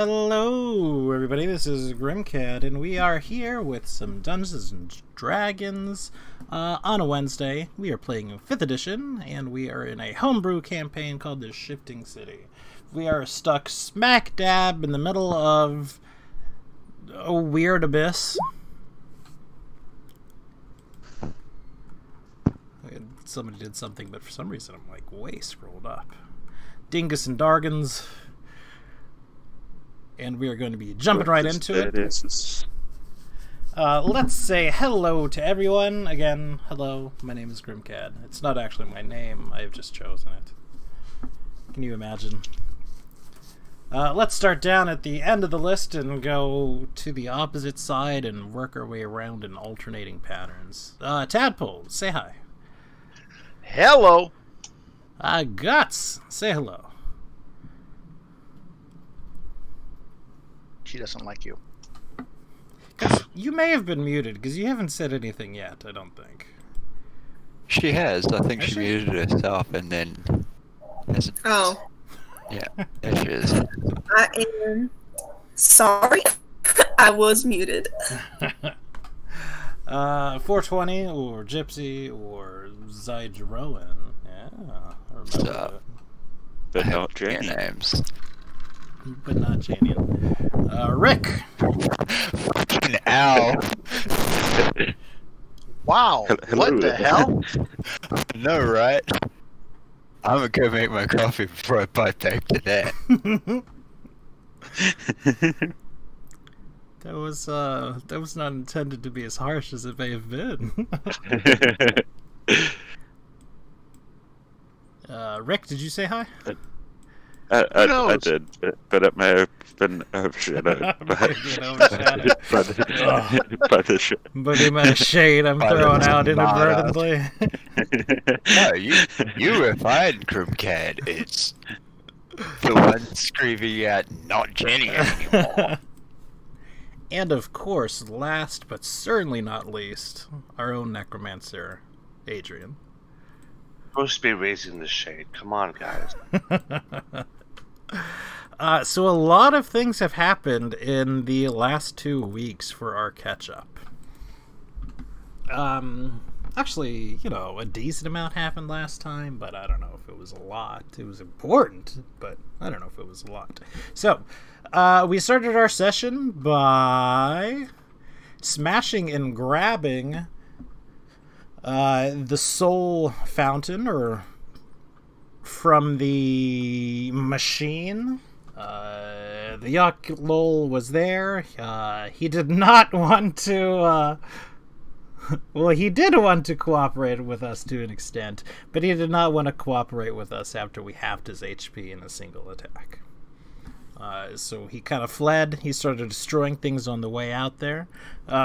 Hello, everybody. This is Grimcat, and we are here with some Dungeons and Dragons on a Wednesday. We are playing 5th edition, and we are in a homebrew campaign called The Shifting City. We are stuck smack dab in the middle of a weird abyss. Somebody did something, but for some reason I'm like way scrolled up. Dingus and Dargans. And we are going to be jumping right into it. Let's say hello to everyone. Again, hello, my name is Grimcat. It's not actually my name, I've just chosen it. Can you imagine? Let's start down at the end of the list and go to the opposite side and work our way around in alternating patterns. Tadpole, say hi. Hello. Guts, say hello. She doesn't like you. You may have been muted, because you haven't said anything yet, I don't think. She has. I think she muted herself and then... Oh. Yeah, there she is. I am sorry. I was muted. 420 or Gypsy or Zygeroan. Yeah, I remember that. But not Janie names. But not Janie. Rick! Fucking ow. Wow. Hello. What the hell? No, right? I'm gonna go make my coffee before I partake to that. That was not intended to be as harsh as it may have been. Rick, did you say hi? I did, but it may have been overshadowed by the amount of shade I'm throwing out inadvertently. No, you were fine, Grimcat. It's the one screaming at not Jenny anymore. And of course, last but certainly not least, our own necromancer, Adrian. Supposed to be raising the shade. Come on, guys. So a lot of things have happened in the last 2 weeks for our catch-up. Actually, a decent amount happened last time, but I don't know if it was a lot. It was important, but I don't know if it was a lot. So, we started our session by smashing and grabbing the soul fountain, or from the machine. The Yuck Lol was there. He did not want to, well, he did want to cooperate with us to an extent, but he did not want to cooperate with us after we halved his HP in a single attack. So he kind of fled. He started destroying things on the way out there.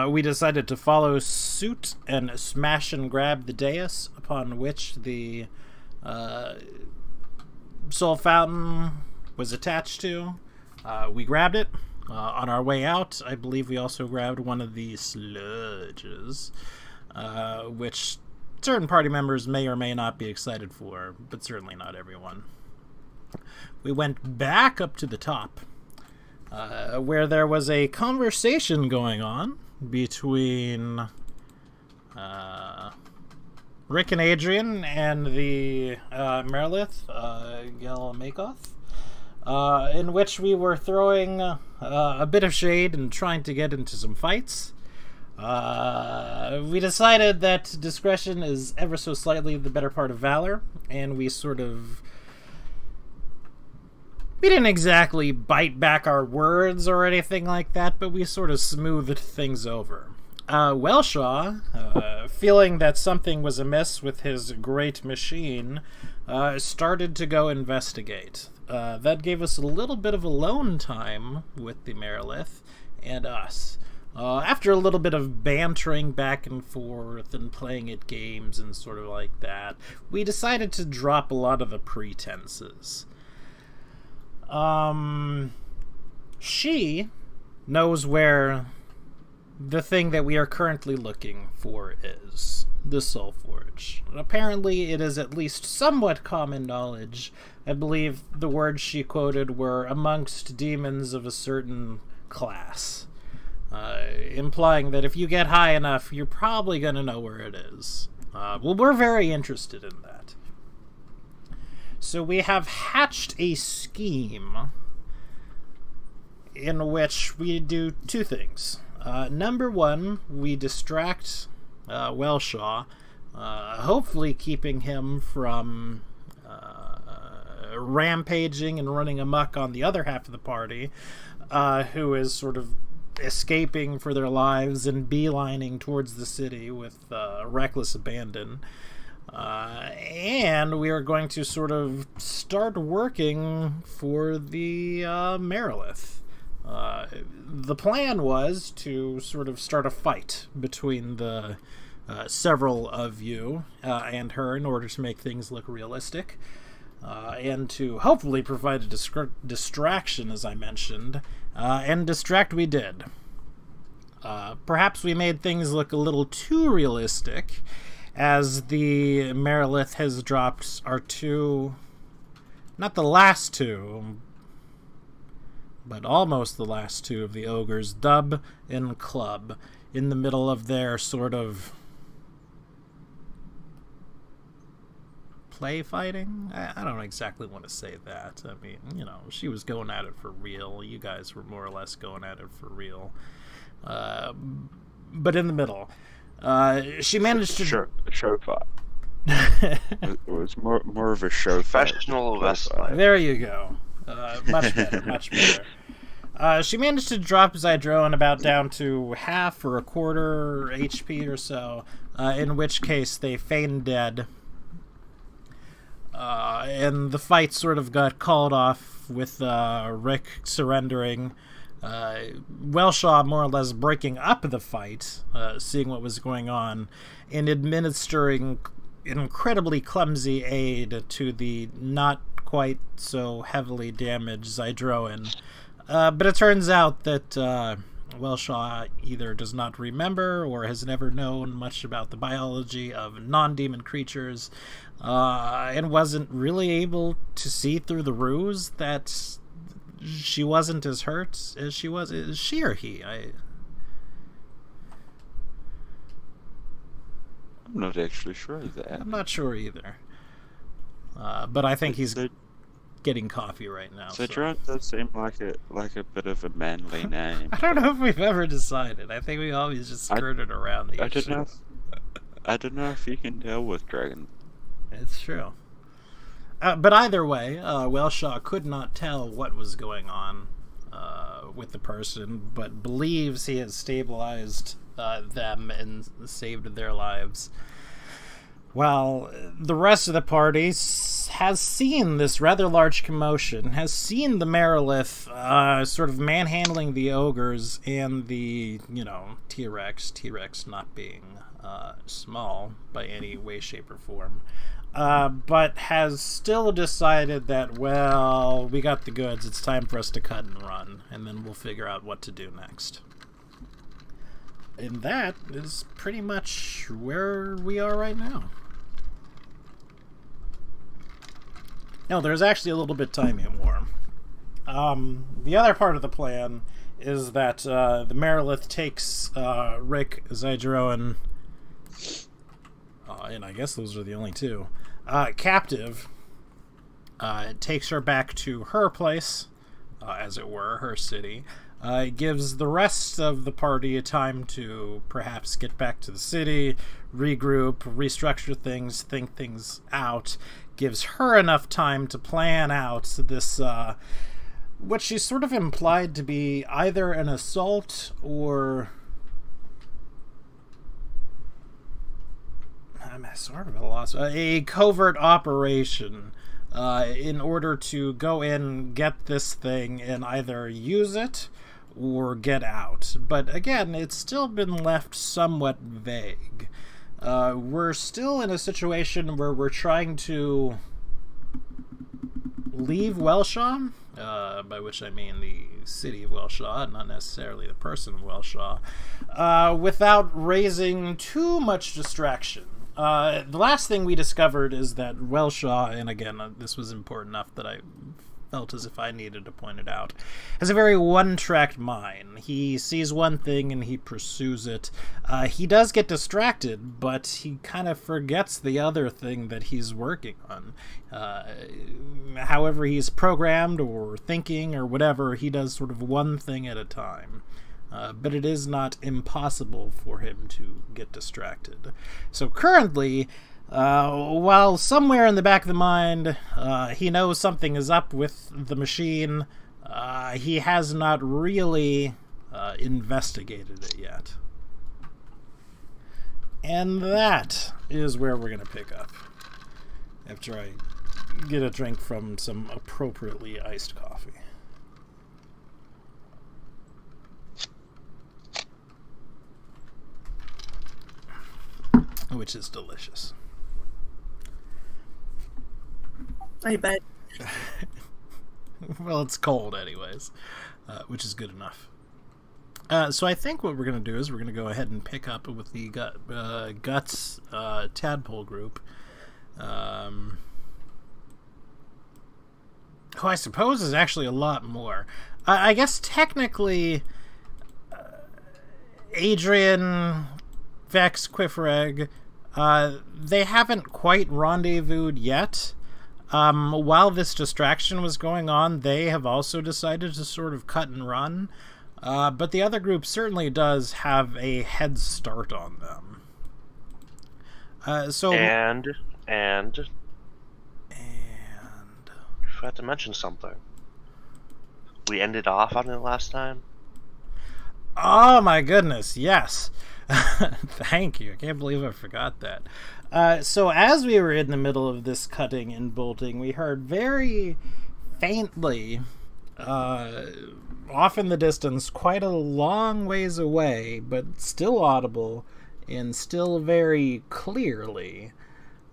We decided to follow suit and smash and grab the dais upon which the soul fountain was attached to. We grabbed it. On our way out, I believe we also grabbed one of the sludges, which certain party members may or may not be excited for, but certainly not everyone. We went back up to the top, where there was a conversation going on between Rick and Adrian and the Merilith, Gelmakoth, in which we were throwing a bit of shade and trying to get into some fights. We decided that discretion is ever so slightly the better part of valor, and we didn't exactly bite back our words or anything like that, but we sort of smoothed things over. Welshaw, feeling that something was amiss with his great machine, started to go investigate. That gave us a little bit of alone time with the Merilith and us. After a little bit of bantering back and forth and playing at games and sort of like that, we decided to drop a lot of the pretenses. She knows where the thing that we are currently looking for is the Soul Forge. Apparently, it is at least somewhat common knowledge. I believe the words she quoted were amongst demons of a certain class, implying that if you get high enough, you're probably going to know where it is. Well, we're very interested in that. So we have hatched a scheme in which we do two things. Number one, we distract Welshaw, hopefully keeping him from rampaging and running amok on the other half of the party, who is sort of escaping for their lives and beelining towards the city with reckless abandon. And we are going to sort of start working for the Marilith. The plan was to sort of start a fight between the several of you and her in order to make things look realistic, and to hopefully provide a distraction, as I mentioned, and distract we did. Perhaps we made things look a little too realistic, as the Marilith has dropped our two, not the last two, but almost the last two of the ogres, Dub and Club, in the middle of their sort of play fighting? I don't exactly want to say that. I mean, you know, she was going at it for real. You guys were more or less going at it for real. But in the middle. She managed to... A show fight. It was more of a show fight. Professional wrestling. There you go. Much better, much better. She managed to drop Zydrone about down to half or a quarter HP or so, in which case they feigned dead. And the fight sort of got called off with Rick surrendering. Welshaw more or less breaking up the fight, seeing what was going on, and administering incredibly clumsy aid to the not quite so heavily damaged Zydroan. But it turns out that Welshaw either does not remember or has never known much about the biology of non-demon creatures, and wasn't really able to see through the ruse that she wasn't as hurt as she was. Is she or he? I'm not actually sure of that. I'm not sure either. But I think he's getting coffee right now. Zydrone does seem like a bit of a manly name. I don't know if we've ever decided. I think we always just skirted around the issue. I don't know if you can tell with dragons. It's true. But either way, Welshaw could not tell what was going on with the person, but believes he has stabilized them and saved their lives. While the rest of the party has seen this rather large commotion, has seen the Marilith sort of manhandling the ogres and the, T-Rex not being small by any way, shape, or form, but has still decided that, well, we got the goods, it's time for us to cut and run, and then we'll figure out what to do next. And that is pretty much where we are right now. No, there's actually a little bit timing more. The other part of the plan is that the Marilith takes Rick, Zydroan, and I guess those are the only two, captive, takes her back to her place, as it were, her city, gives the rest of the party a time to perhaps get back to the city, regroup, restructure things, think things out, gives her enough time to plan out this, what she sort of implied to be either an assault or... I'm sort of at a loss. A covert operation in order to go in, get this thing, and either use it or get out. But again, it's still been left somewhat vague. We're still in a situation where we're trying to leave Welshaw, by which I mean the city of Welshaw, not necessarily the person of Welshaw, without raising too much distraction. The last thing we discovered is that Welshaw, and again, this was important enough that I felt as if I needed to point it out, has a very one-track mind. He sees one thing and he pursues it. He does get distracted, but he kind of forgets the other thing that he's working on. However he's programmed or thinking or whatever, he does sort of one thing at a time. But it is not impossible for him to get distracted. So currently, while somewhere in the back of the mind, he knows something is up with the machine, he has not really investigated it yet. And that is where we're going to pick up, after I get a drink from some appropriately iced coffee. Which is delicious. I bet. Well, it's cold anyways, which is good enough. So I think what we're going to do is we're going to go ahead and pick up with the Guts Tadpole group. Who I suppose is actually a lot more. I guess technically Adrian, Vex, Quiffreg, they haven't quite rendezvoused yet. While this distraction was going on, they have also decided to sort of cut and run. But the other group certainly does have a head start on them. And I forgot to mention something. We ended off on it last time. Oh my goodness, yes. Thank you. I can't believe I forgot that. So as we were in the middle of this cutting and bolting, we heard very faintly, off in the distance, quite a long ways away, but still audible and still very clearly,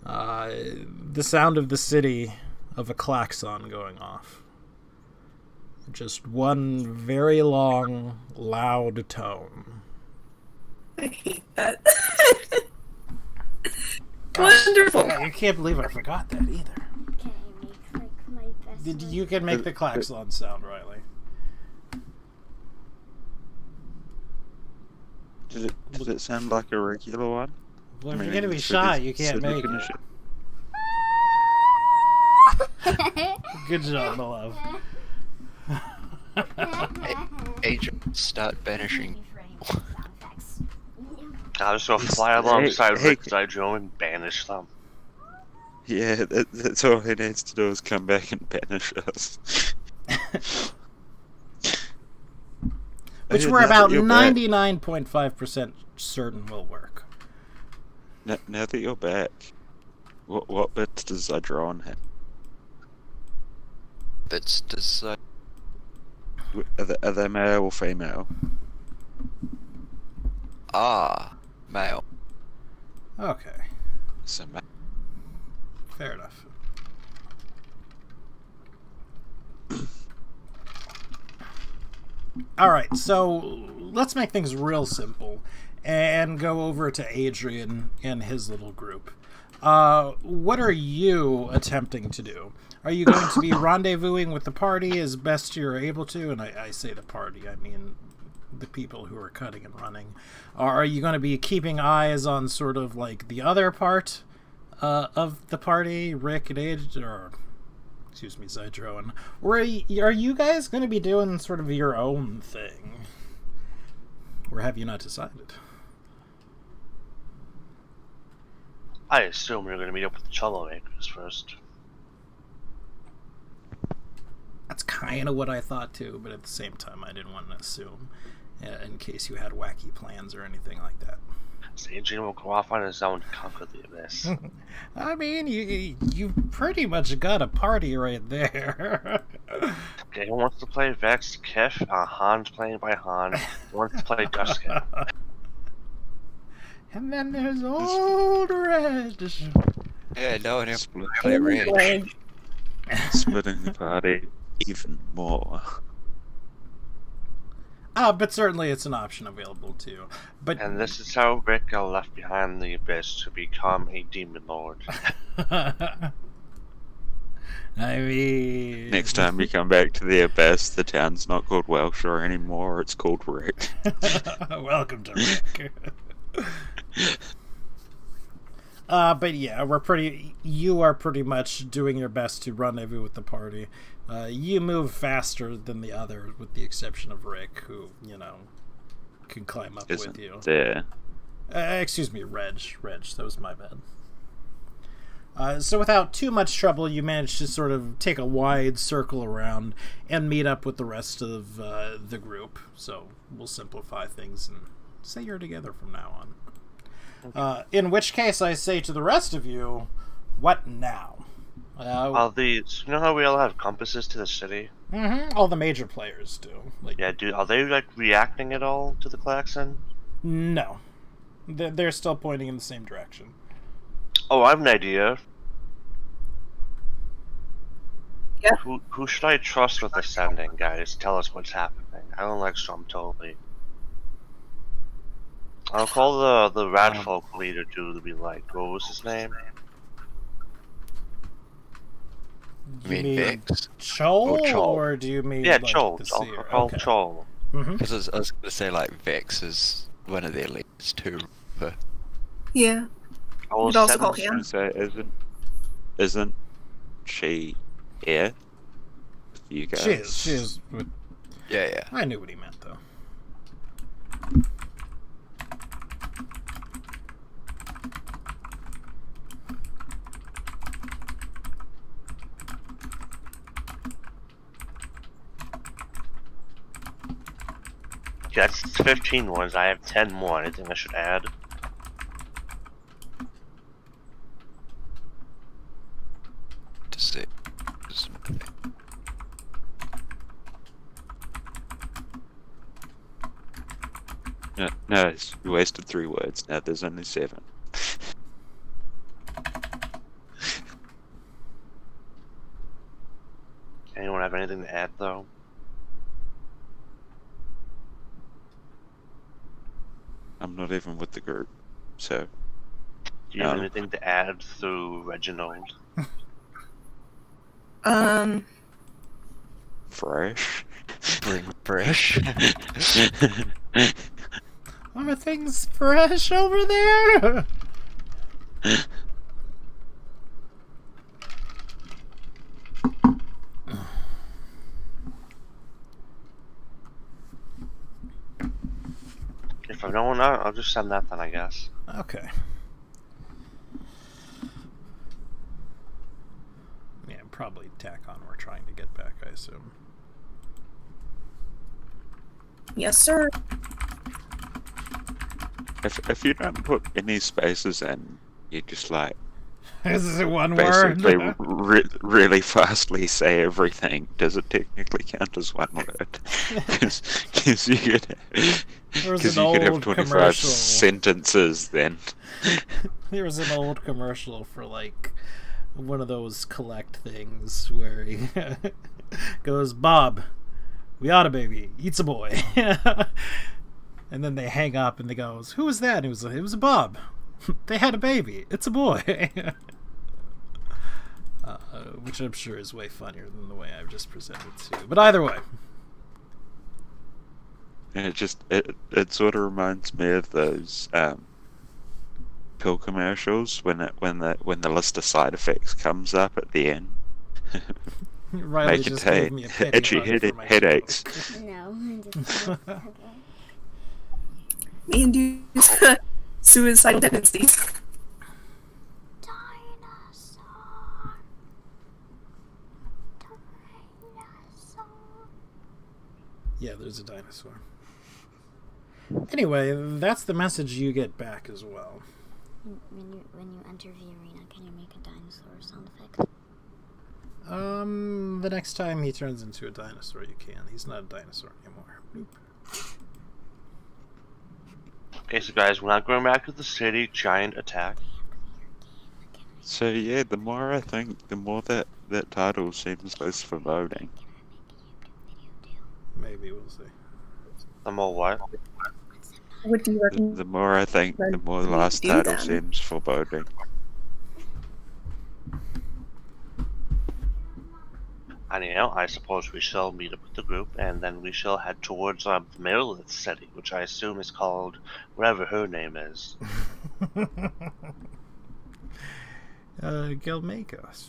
the sound of the city of a klaxon going off. Just one very long, loud tone. I hate that. Gosh, Wonderful. I can't believe I forgot that either. Can I make like my best? You can make the klaxon sound, Riley. Does it sound like a regular one? Well, if I you're mean, gonna be so shy, this- you can't so make finish it. Good job, my love. Agent, start banishing. I was gonna fly alongside Rick Zydro and banish them. Yeah, that's all he needs to do is come back and banish us. Which Now we're that about you're back- 99.5% certain will work. Now that you're back, what bits does Zydron have? Bits does Are they male or female? male. Okay, So fair enough. Alright, so let's make things real simple and go over to Adrian and his little group. What are you attempting to do? Are you going to be rendezvousing with the party as best you're able to? And I say the party, I mean the people who are cutting and running. Are you going to be keeping eyes on sort of like the other part of the party, Rick and Adrian, or excuse me, Zydro, or are you guys going to be doing sort of your own thing? Or have you not decided? I assume we're gonna meet up with the troublemakers first. That's kind of what I thought too, but at the same time I didn't want to assume in case you had wacky plans or anything like that. So Adrian will go off on his own to conquer the abyss. I mean, you pretty much got a party right there. Okay, who wants to play Vex, Kef? Han's playing by Han. Who wants to play Duskin? And then there's old Red. Yeah, no one ever Split. play range. splitting the party. even more. But certainly it's an option available to you. But And this is how Rick got left behind the abyss to become a demon lord. I mean, Next time you come back to the Abyss, the town's not called Welshire anymore, it's called Rick. welcome to Rick. But yeah, you are pretty much doing your best to rendezvous with the party. You move faster than the others, with the exception of Rick, who, can climb up with you. There. Excuse me, Reg, that was my bad. So without too much trouble, you manage to sort of take a wide circle around and meet up with the rest of the group. So we'll simplify things and say you're together from now on. In which case, I say to the rest of you, what now? You know how we all have compasses to the city? Mm-hmm, all the major players do. Are they reacting at all to the klaxon? No. They're still pointing in the same direction. Oh, I have an idea. Yeah. Who should I trust with the sending, guys? Tell us what's happening. I don't like Storm totally. I'll call the rat folk leader to be like, what was his name? You mean Vix? Chol, Or Chol? or do you mean Yeah, like Chol. the I'll seer? call Okay. Chol. Mm-hmm. Because I was going to say, like, Vix is one of their leaders too. But Yeah. I will You'd also send call him- him. So isn't she here? With you guys? She is. yeah. I knew what he meant, though. Yeah, that's 15 ones. I have 10 more. Anything I should add? To see. No, you wasted 3 words. Now there's only 7. Anyone have anything to add, though? I'm not even with the group, so Do you have No. anything to add through Reginald? fresh. Bring fresh. Are things fresh over there? If I don't know, I'll just send that then, I guess. Okay. Yeah, probably tack on we're trying to get back, I assume. Yes, sir. If you don't put any spaces in, you just like Is it one basically word? really fastly say everything. Does it technically count as one word? Because you could There was because an you could have old 25 commercial. sentences then. There was an old commercial for like one of those collect things where he goes, "Bob, we oughta baby, eats a boy," and then they hang up and they goes, "Who was that?" And it was a Bob. They had a baby. It's a boy. Which I'm sure is way funnier than the way I've just presented to you. But either way. And it sort of reminds me of those pill commercials when the list of side effects comes up at the end. Riley May just gave me a contain pity itchy hug for my headaches. joke. No, I'm just okay. Me induce suicidal tendencies. Dinosaur. Dinosaur. Yeah, there's a dinosaur. Anyway, that's the message you get back as well. When you enter the arena, can you make a dinosaur sound effect? The next time he turns into a dinosaur, you can. He's not a dinosaur anymore. Bloop. Okay, so guys, we're not going back to the city. Giant attack. So yeah, the more I think, the more that title seems less foreboding. maybe we'll see. The more what? What do you recommend? The more I think, the more the we last do title then? seems foreboding. And I suppose we shall meet up with the group, and then we shall head towards Merilith city, which I assume is called wherever her name is. Gelmagos.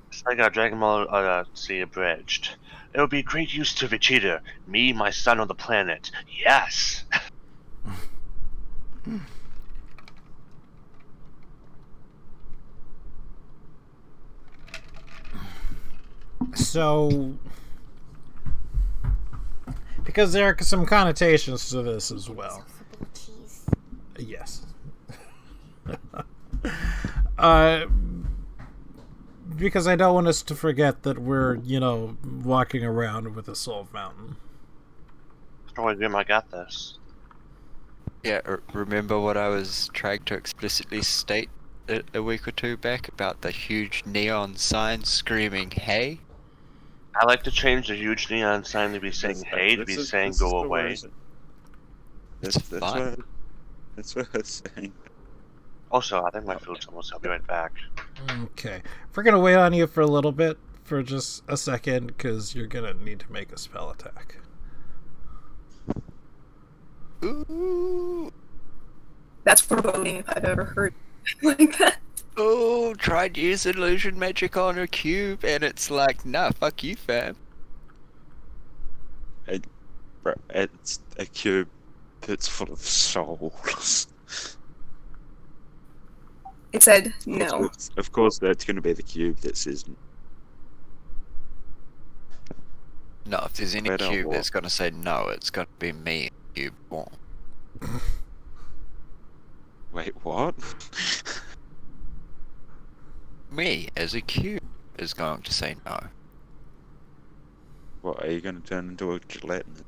It's like our Dragon Ball Sea Abridged. It would be great use to Vegeta, me, my son on the planet. Yes! So, because there are some connotations to this as well. Insufferable cheese. Yes. Because I don't want us to forget that we're, walking around with a soul fountain. Oh, Grim, I got this. Yeah, remember what I was trying to explicitly state a week or two back about the huge neon sign screaming, hey? I like to change the huge neon sign to be saying hey, to be saying go away. It's fun. That's what I was saying. Also, I think my food's almost. I'll be right back. Okay. We're going to wait on you for a little bit, for just a second, because you're going to need to make a spell attack. Ooh. That's foreboding if I've ever heard like that. Oh, tried to use illusion magic on a cube, and it's like, nah, fuck you, fam. It's a cube that's full of souls. It said no. Of course, that's going to be the cube that says. No, if there's any Wait, cube what? that's gonna say no, it's gonna be me, cube one. Wait, what? Me, as a cube, is going to say no. What, are you going to turn into a gelatin?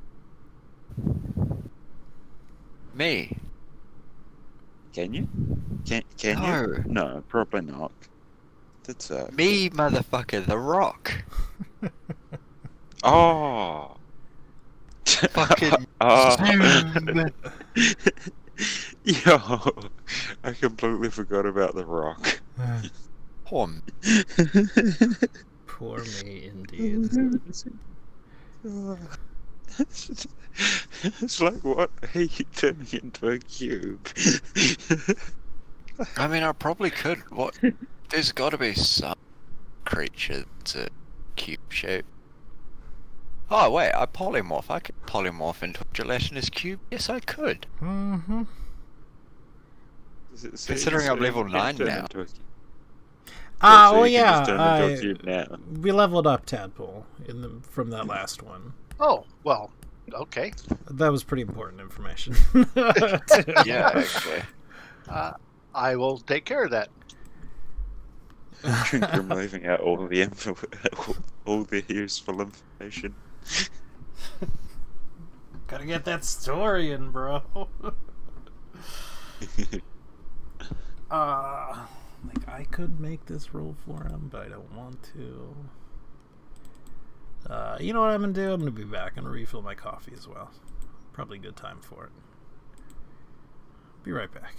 Me? Can you? Can No. you? No, probably not. That's Me, motherfucker, the rock. Oh. Fucking Oh. Yo, I completely forgot about the rock. Porn. Poor me, indeed. It's like, what are you turning into a cube? I mean, I probably could. What? There's gotta be some creature that's a cube shape. Oh, wait, I polymorph. I could polymorph into a gelatinous cube. Yes, I could. Mm-hmm. Considering I'm level 9 now. Oh yeah, now. we leveled up Tadpole from that last one. Oh, well, okay. That was pretty important information. Yeah, okay. I will take care of that. I'm leaving out all the info, all the useful information. Gotta get that story in, bro. Like, I could make this roll for him, but I don't want to. You know what I'm gonna do? I'm gonna be back and refill my coffee as well. Probably a good time for it. Be right back.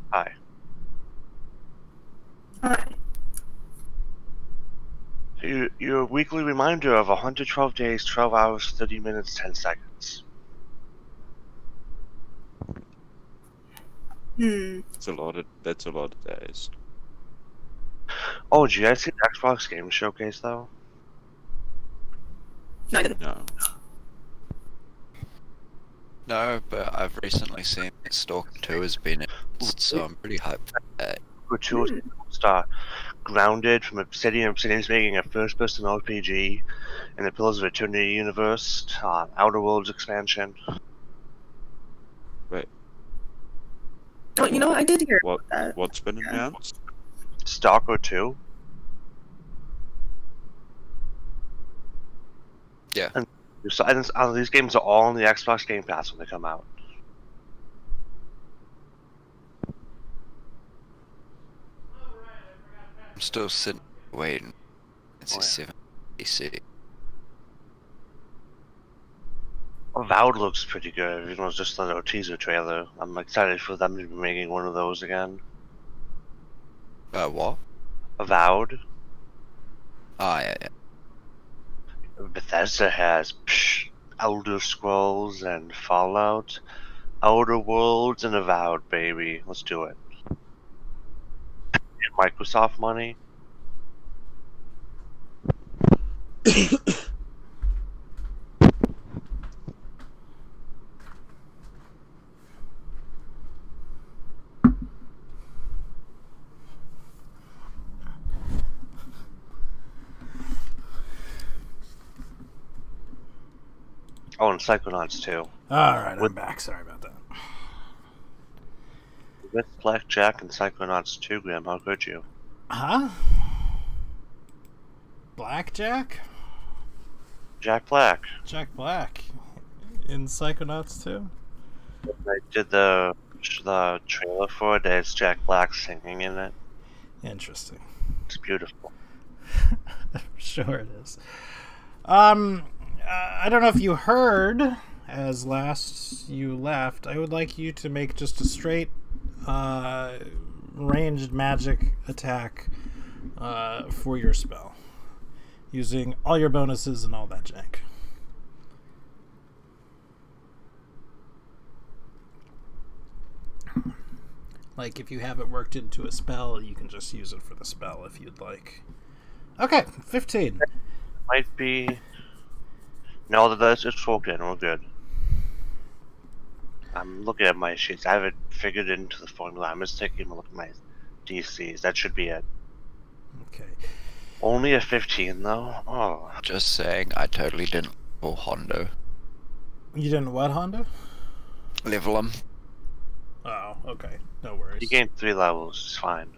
Hi. Alright. Your weekly reminder of 112 days, 12 hours, 30 minutes, 10 seconds. That's a lot of days. Oh, did you guys see the Xbox Game Showcase, though? No, I didn't. No. No, but I've recently seen that Stalker 2 has been so I'm pretty hyped for that. Gratuitous Star, Grounded from Obsidian. Obsidian's making a first-person RPG in the Pillars of Eternity universe. Outer Worlds expansion. Wait, Oh, you know, I did hear what? about that. What's been announced? Stalker 2. Yeah. And these games are all on the Xbox Game Pass when they come out. I'm still sitting waiting. It's Oh, a yeah. 7 PC. Avowed looks pretty good, even though it's just a little teaser trailer. I'm excited for them to be making one of those again. What? Avowed. Oh, yeah, yeah. Bethesda has Elder Scrolls and Fallout, Outer Worlds and Avowed, baby. Let's do it. And Microsoft money. Oh, and Psychonauts too. Alright, I'm back. Sorry about that. With Blackjack and Psychonauts 2, Graham, how could you? Huh? Blackjack? Jack Black. Jack Black. In Psychonauts 2? I did the trailer for it. It's Jack Black singing in it. Interesting. It's beautiful. Sure it is. I don't know if you heard, as last you left, I would like you to make just a straight ranged magic attack for your spell. Using all your bonuses and all that jank. Like, if you have it worked into a spell, you can just use it for the spell if you'd like. Okay, 15. Might be. No, that's it's worked in. We're good. I'm looking at my sheets. I haven't figured it into the formula. I'm just taking a look at my DCs. That should be it. Okay. Only a 15, though? Oh. Just saying, I totally didn't level Hondo. You didn't what, Honda? Level him. Oh, okay. No worries. You gained 3 levels. It's fine.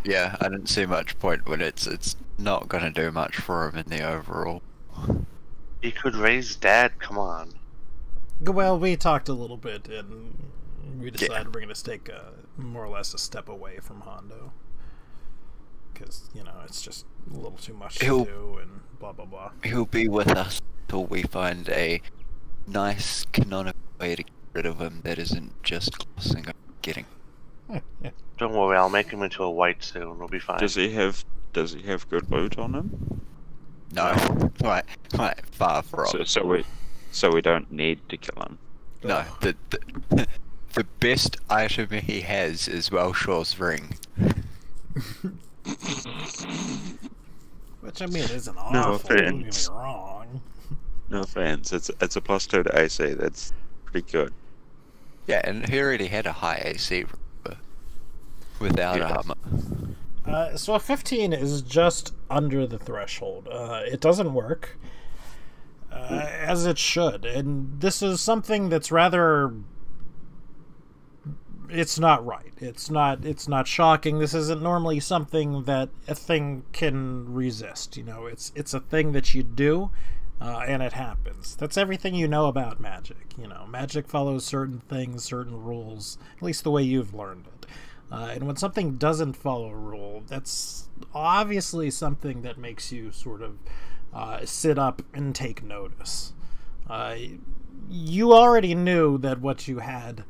Yeah, I didn't see much point when it's not gonna do much for him in the overall. He could raise Dad. Come on. Well, we talked a little bit, and we decided Yeah. we're going to take more or less a step away from Hondo. Because, you know, it's just a little too much to He'll- do, and blah, blah, blah. He'll be with us till we find a nice canonical way to get rid of him that isn't just glossing up getting. Don't worry. I'll make him into a white soon. We'll be fine. Does he have good loot on him? No, right, far from. So we don't need to kill him. No, the best item he has is Welshaw's ring. Which, I mean, isn't No awful. Don't get me offense. wrong. No offense, it's a +2 to AC. That's pretty good. Yeah, and he already had a high AC without Yeah. armor. So a 15 is just under the threshold. It doesn't work. As it should. And this is something that's rather... It's not right. It's not shocking. This isn't normally something that a thing can resist. You know, it's a thing that you do, and it happens. That's everything you know about magic. You know, magic follows certain things, certain rules, at least the way you've learned it. And when something doesn't follow a rule, that's obviously something that makes you sort of sit up and take notice. You already knew that what you had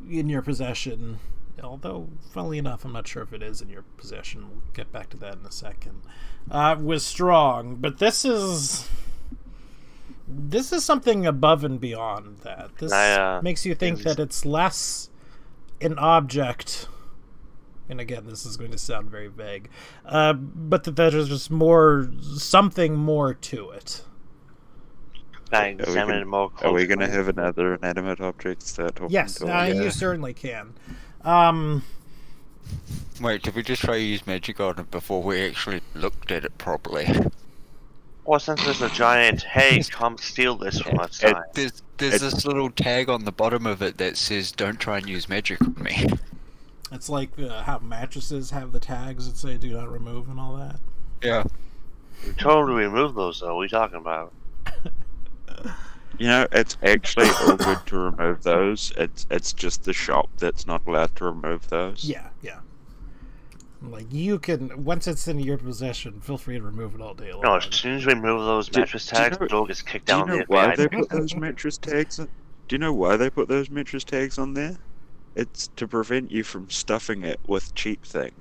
in your possession, although, funnily enough, I'm not sure if it is in your possession, we'll get back to that in a second, was strong. But this is something above and beyond that. This makes you think that it's less an object, and again, this is going to sound very vague, but that there's just something more to it. I examine it more closely. Are we gonna have another inanimate object start talking Yes, to us? you certainly can. Wait, did we just try to use magic on it before we actually looked at it properly? Well, since there's a giant, hey, come steal this from us sign. There's this little tag on the bottom of it that says, "Don't try and use magic on me." It's like how mattresses have the tags that say "Do not remove" and all that. Yeah. We totally remove those, though. What are you talking about? You know, it's actually all good to remove those. It's just the shop that's not allowed to remove those. Yeah. Like, you can, once it's in your possession, feel free to remove it all day long. No, as soon as we remove those mattress do you tags, know- the door gets kicked Do you down know the why FBI. they put those mattress tags? Do you know why they put those mattress tags on there? It's to prevent you from stuffing it with cheap thing.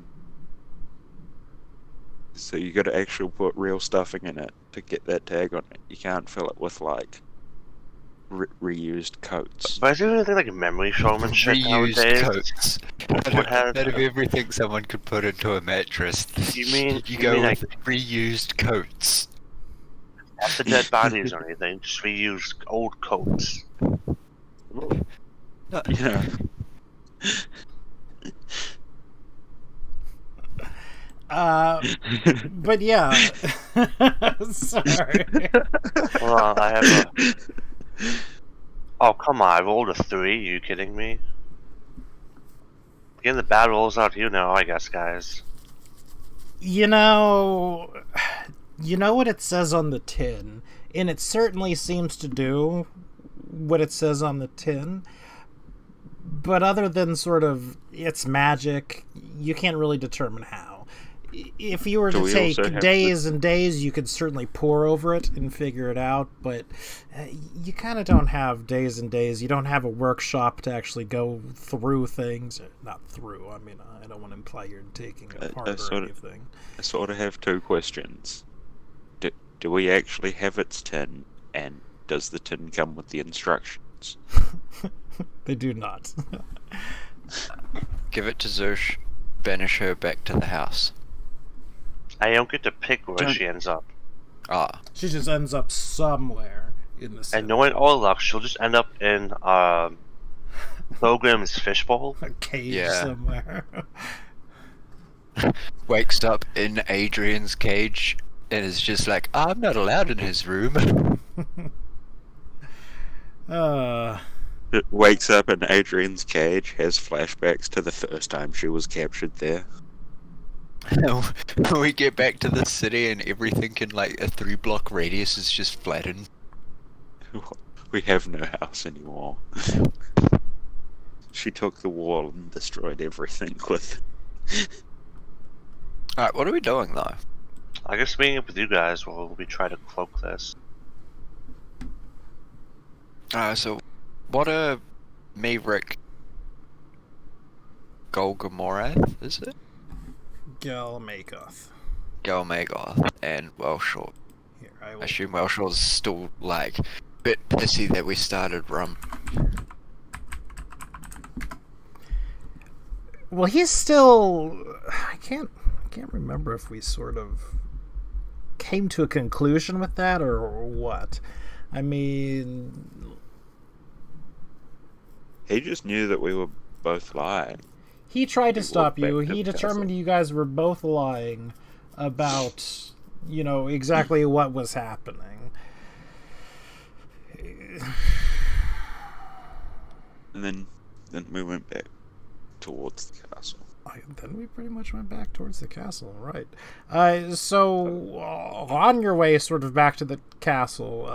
So you got to actually put real stuffing in it to get that tag on it. You can't fill it with like reused coats. But I do really think like memory foam and shit Reused nowadays. coats. Out of everything someone could put into a mattress, You mean with reused coats? not the dead bodies or anything, just reused old coats. Yeah. But yeah. Sorry. Hold on, I have a... Oh, come on, I rolled a 3, you kidding me? Getting the bad rolls out here now, I guess, guys. You know what it says on the tin, and it certainly seems to do what it says on the tin. But other than sort of it's magic, you can't really determine how. If you were Do to we take also have days and days, you could certainly pore over it and figure it out, but you kind of don't have days and days. You don't have a workshop to actually go through things. Not through, I mean, I don't want to imply you're taking it apart or anything. I sort of have two questions. Do we actually have its tin, and does the tin come with the instructions? They do not. Give it to Zersh. Banish her back to the house. I don't get to pick where she ends up. Ah. She just ends up somewhere in the city. And knowing all luck, she'll just end up in Pilgrim's fishbowl. A cave Yeah. somewhere. Wakes up in Adrian's cage and is just like, I'm not allowed in his room. It wakes up in Adrian's cage, has flashbacks to the first time she was captured there. We get back to the city and everything in like a 3-block radius is just flattened. We have no house anymore. She took the wall and destroyed everything with. Alright, what are we doing though? I guess meeting up with you guys while we try to cloak this. So what are me, Rick, Golgamorath, is it? Galmagoth. Galmagoth and Welshaw. Here, I I will. assume Welshaw's still like a bit pissy that we started Rum. Well, he's still. I can't remember if we sort of came to a conclusion with that or what. I mean, He just knew that we were both lying. he tried to He stop walked back you. to He the determined castle. you guys were both lying about, exactly what was happening. And then we went back towards the castle. Then we pretty much went back towards the castle, right? So on your way, sort of back to the castle,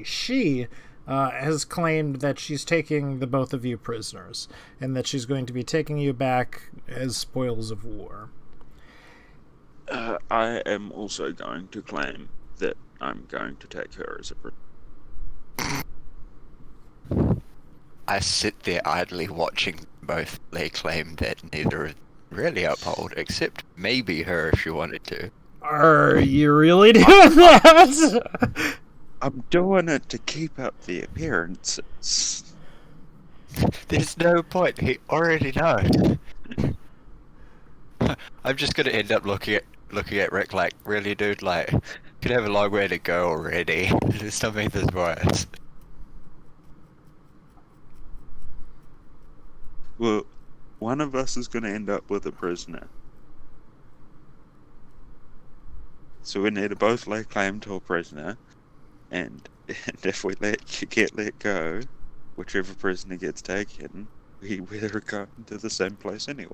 she has claimed that she's taking the both of you prisoners, and that she's going to be taking you back as spoils of war. I am also going to claim that I'm going to take her as a prisoner. I sit there idly watching both. They claim that neither really uphold, except maybe her if she wanted to. Are you really doing that? I'm doing it to keep up the appearances. There's no point. He already knows. I'm just gonna end up looking at Rick like, really, dude? Like, could have a long way to go already. Let's not make this worse. Well, one of us is going to end up with a prisoner. So we need to both lay claim to a prisoner, and if we get let go, whichever prisoner gets taken, we're going to the same place anyway.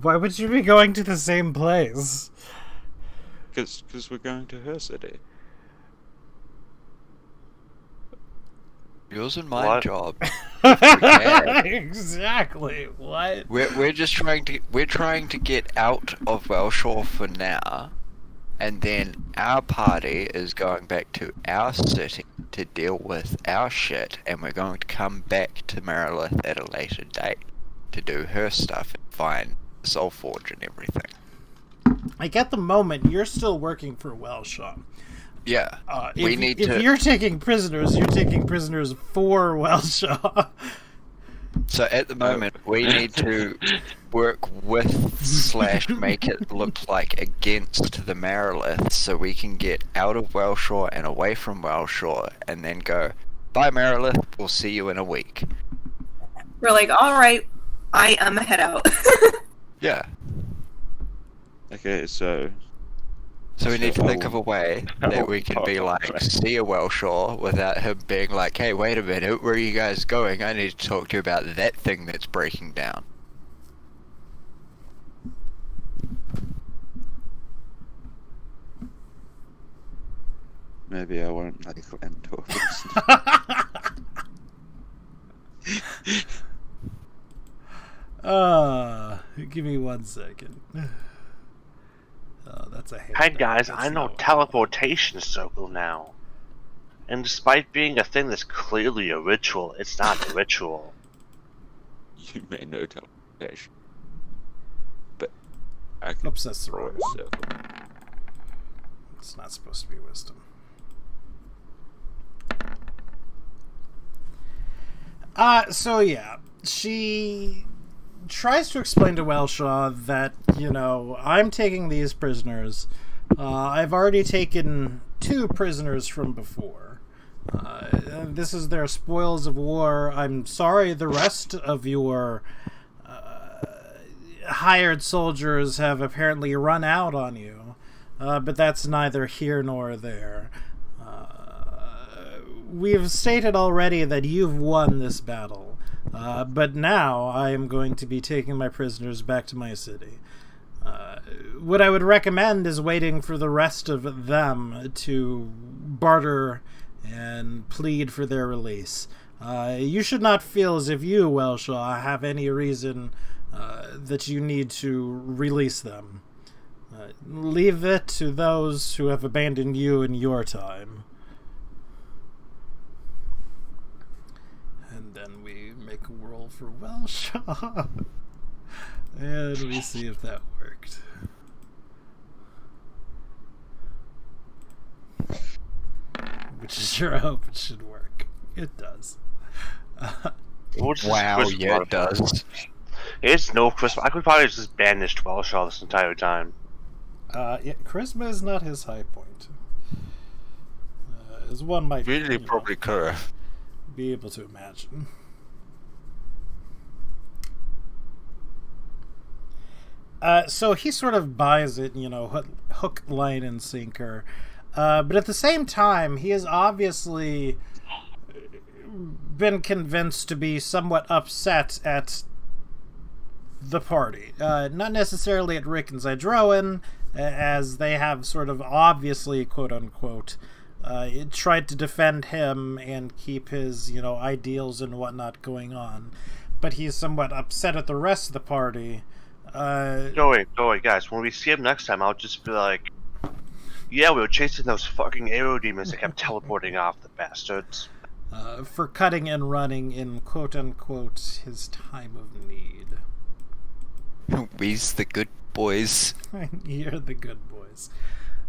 Why would you be going to the same place? Because we're going to her city. Yours and my What? job. Exactly. What? We're just trying to get out of Wellshore for now, and then our party is going back to our city to deal with our shit, and we're going to come back to Marilith at a later date to do her stuff and find Soulforge and everything. Like, at the moment, you're still working for Wellshaw. Yeah, If you're taking prisoners, you're taking prisoners for Wellshaw. So at the moment, we need to work with / make it look like against the Marilith, so we can get out of Wellshore and away from Wellshore, and then go, bye Marilith, we'll see you in a week. We're like, all right, I am head out. Yeah. Okay, so So we need to think of a way that we can be like, see a Wellshore without him being like, hey, wait a minute, where are you guys going? I need to talk to you about that thing that's breaking down. maybe I won't lay claim to a prisoner. Give me 1 second. Oh, that's a Hey guys, I know teleportation circle now. And despite being a thing that's clearly a ritual, it's not a ritual. You may know teleportation, but I can Oops, that's the throw wrong a one. circle. It's not supposed to be wisdom. So yeah, she tries to explain to Wellshaw that, you know, I'm taking these prisoners. I've already taken 2 prisoners from before. This is their spoils of war. I'm sorry the rest of your hired soldiers have apparently run out on you. But that's neither here nor there. We've stated already that you've won this battle, but now I am going to be taking my prisoners back to my city. What I would recommend is waiting for the rest of them to barter and plead for their release. You should not feel as if you, Wellshaw, have any reason that you need to release them. Leave it to those who have abandoned you in your time. And then we make a roll for Wellshaw. And we see if that worked. Which is your hope it should work. It does. What's this Wow, Christmas yeah, it does. It's no Christmas. I could probably just banish Wellshaw this entire time. Yeah, charisma is not his high point. As one might Really, probably could have. be able to imagine. So he sort of buys it, you know, hook, line, and sinker. But at the same time, he has obviously been convinced to be somewhat upset at the party. Not necessarily at Rick and Zydroan, as they have sort of obviously, quote-unquote, tried to defend him and keep his, you know, ideals and whatnot going on. But he's somewhat upset at the rest of the party. Don't worry, guys. When we see him next time, I'll just be like, yeah, we were chasing those fucking arrow demons that kept teleporting off, the bastards. For cutting and running in quote-unquote his time of need. We's the good boys. You're the good boys.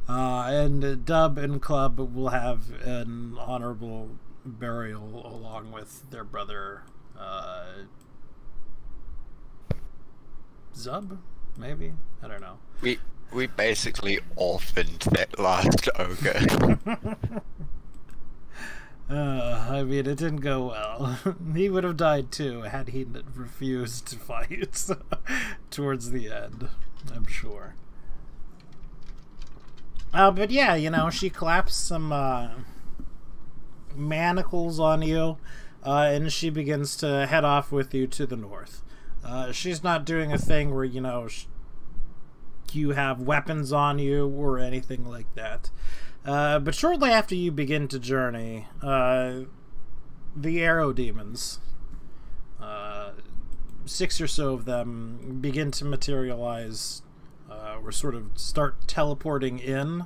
And Dub and Club will have an honorable burial along with their brother, Zub? Maybe? I don't know. We basically orphaned that last ogre. I mean, it didn't go well. He would have died too had he refused to fight towards the end, I'm sure. But yeah, you know, she claps some manacles on you, and she begins to head off with you to the north. She's not doing a thing where, you know, you have weapons on you or anything like that. But shortly after you begin to journey, the arrow demons, 6 or so of them, begin to materialize, or sort of start teleporting in,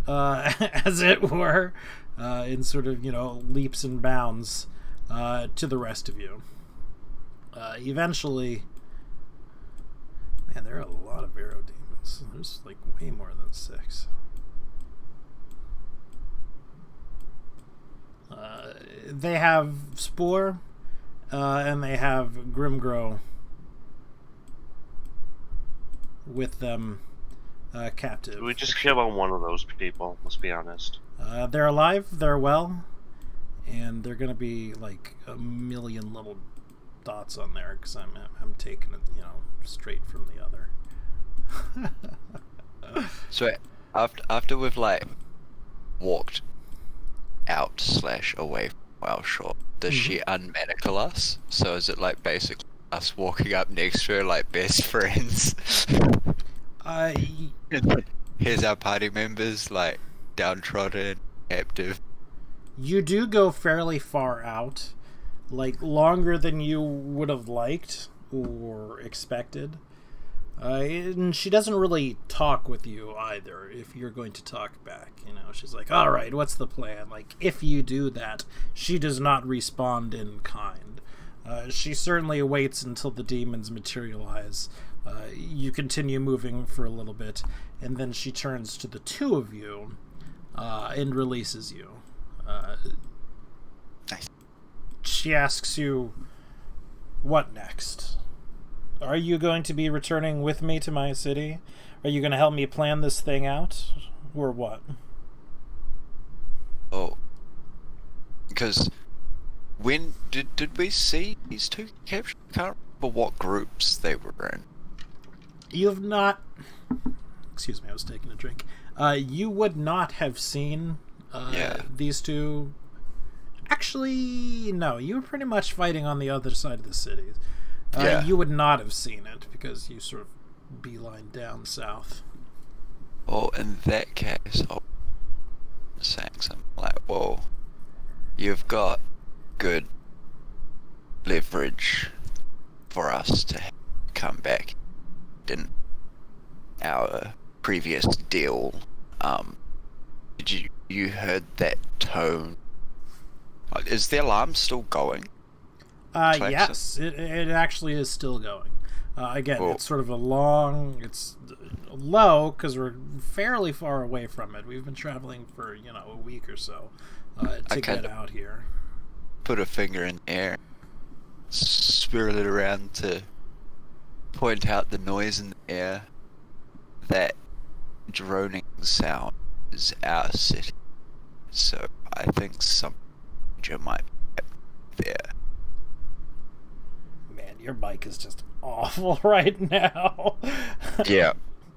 as it were, in sort of, you know, leaps and bounds to the rest of you. Eventually, man, there are a lot of arrow demons. There's like way more than 6. They have Spore, and they have Grimgrow with them captive. We just care about one of those people, let's be honest. They're alive, they're well, and they're gonna be like a million little dots on there because I'm taking it, you know, straight from the other. So after we've like walked out / away from our shore, does she unmanacle us? So is it like basically us walking up next to her like best friends? Here's our party members, like downtrodden, captive. You do go fairly far out, like longer than you would have liked or expected. And she doesn't really talk with you either if you're going to talk back. You know, she's like, all right, what's the plan? Like, if you do that, she does not respond in kind. She certainly waits until the demons materialize. You continue moving for a little bit, and then she turns to the two of you and releases you. Nice. She asks you, what next? Are you going to be returning with me to my city? Are you going to help me plan this thing out? Or what? Oh. Because when did we see these two captured? I can't remember what groups they were in. You have not... Excuse me, I was taking a drink. You would not have seen these two... Actually, no. You were pretty much fighting on the other side of the city. You would not have seen it because you sort of beeline down south. Well, in that case, I'm saying something like, well, you've got good leverage for us to come back. In our previous deal, did you heard that tone? Is the alarm still going? Yes, it actually is still going. Again, cool. It's sort of it's low because we're fairly far away from it. We've been traveling for, you know, a week or so to get out here. Put a finger in the air, spirit it around to point out the noise in the air. That droning sound is our city. So I think some danger might be there. Man, your mic is just awful right now. Yeah,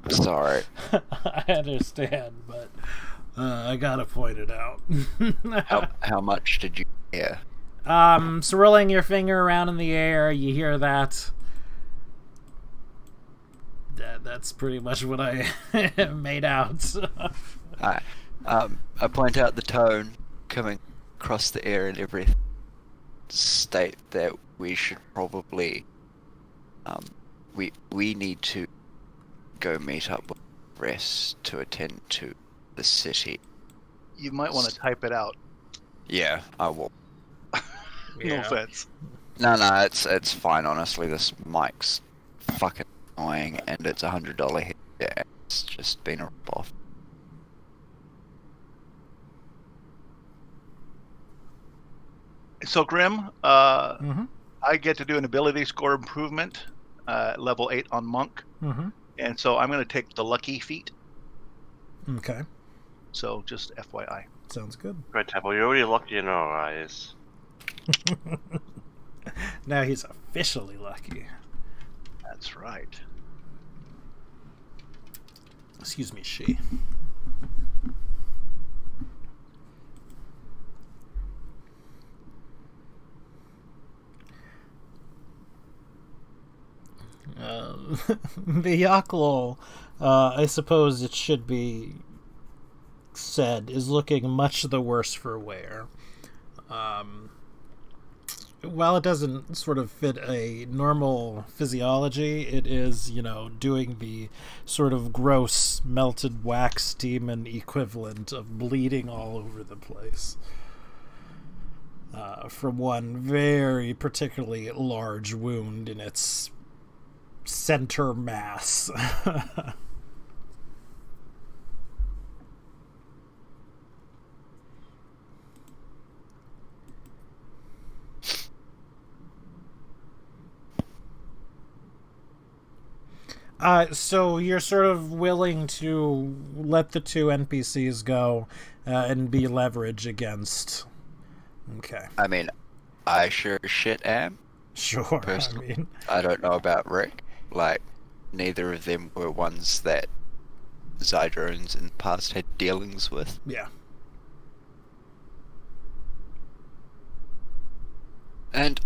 sorry. I understand, but I gotta point it out. How much did you hear? Swirling your finger around in the air, you hear that. That's pretty much what I made out. I point out the tone coming across the air and everything. State that we should probably we need to go meet up with the rest to attend to the city. You might want to type it out. Yeah, I will. No offense. No, it's fine. Honestly, this mic's fucking annoying, and it's $100 hit. Yeah, it's just been a rip-off. So Grim, I get to do an ability score improvement, level 8 on Monk. And so I'm going to take the lucky feat. Okay, So just FYI. sounds good. Right, Temple, you're already lucky in our eyes. Now he's officially lucky. That's right. Excuse me, she. The Yaklol, I suppose it should be said, is looking much the worse for wear. While it doesn't sort of fit a normal physiology, it is, doing the sort of gross melted wax demon equivalent of bleeding all over the place. From one very particularly large wound in its center mass. So you're sort of willing to let the two NPCs go and be leverage against. Okay. I mean, I sure as shit am. Sure. Personally. I don't know about Rick. Like, neither of them were ones that Zydrones in the past had dealings with. Yeah. And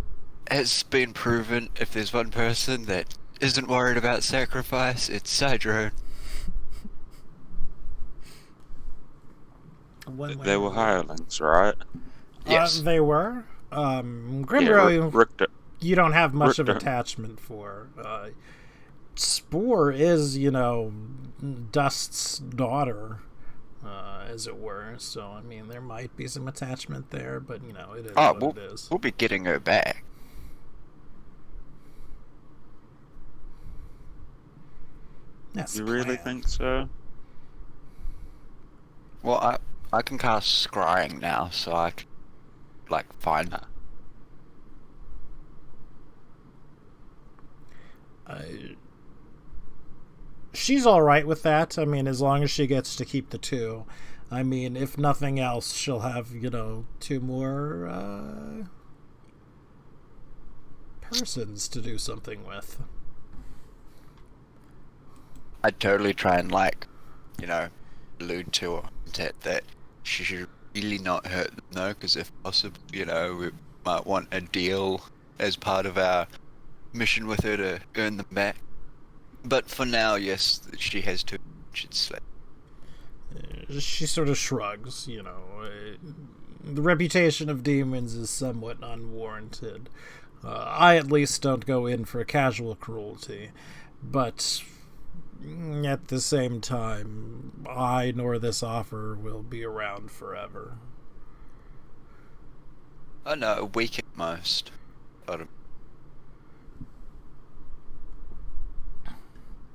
it's been proven, if there's one person that isn't worried about sacrifice, it's Zydrone. They were hirelings, right? Yes. They were. Grimbro, Richter. you don't have much of Richter. attachment for. Spore is, Dust's daughter, as it were. So, I mean, there might be some attachment there, but, it is what it is. We'll be getting her back. That's You the really plan. think so? Well, I can cast scrying now, so I can, find her. She's all right with that. I mean, as long as she gets to keep the two. I mean, if nothing else, she'll have, two more persons to do something with. I'd totally try and, allude to or hint at that she should really not hurt them, though, because if possible, we might want a deal as part of our mission with her to earn them back. But for now, yes, she has two should slip. She sort of shrugs, the reputation of demons is somewhat unwarranted. I at least don't go in for casual cruelty, but at the same time, I nor this offer will be around forever. Oh no, a week at most.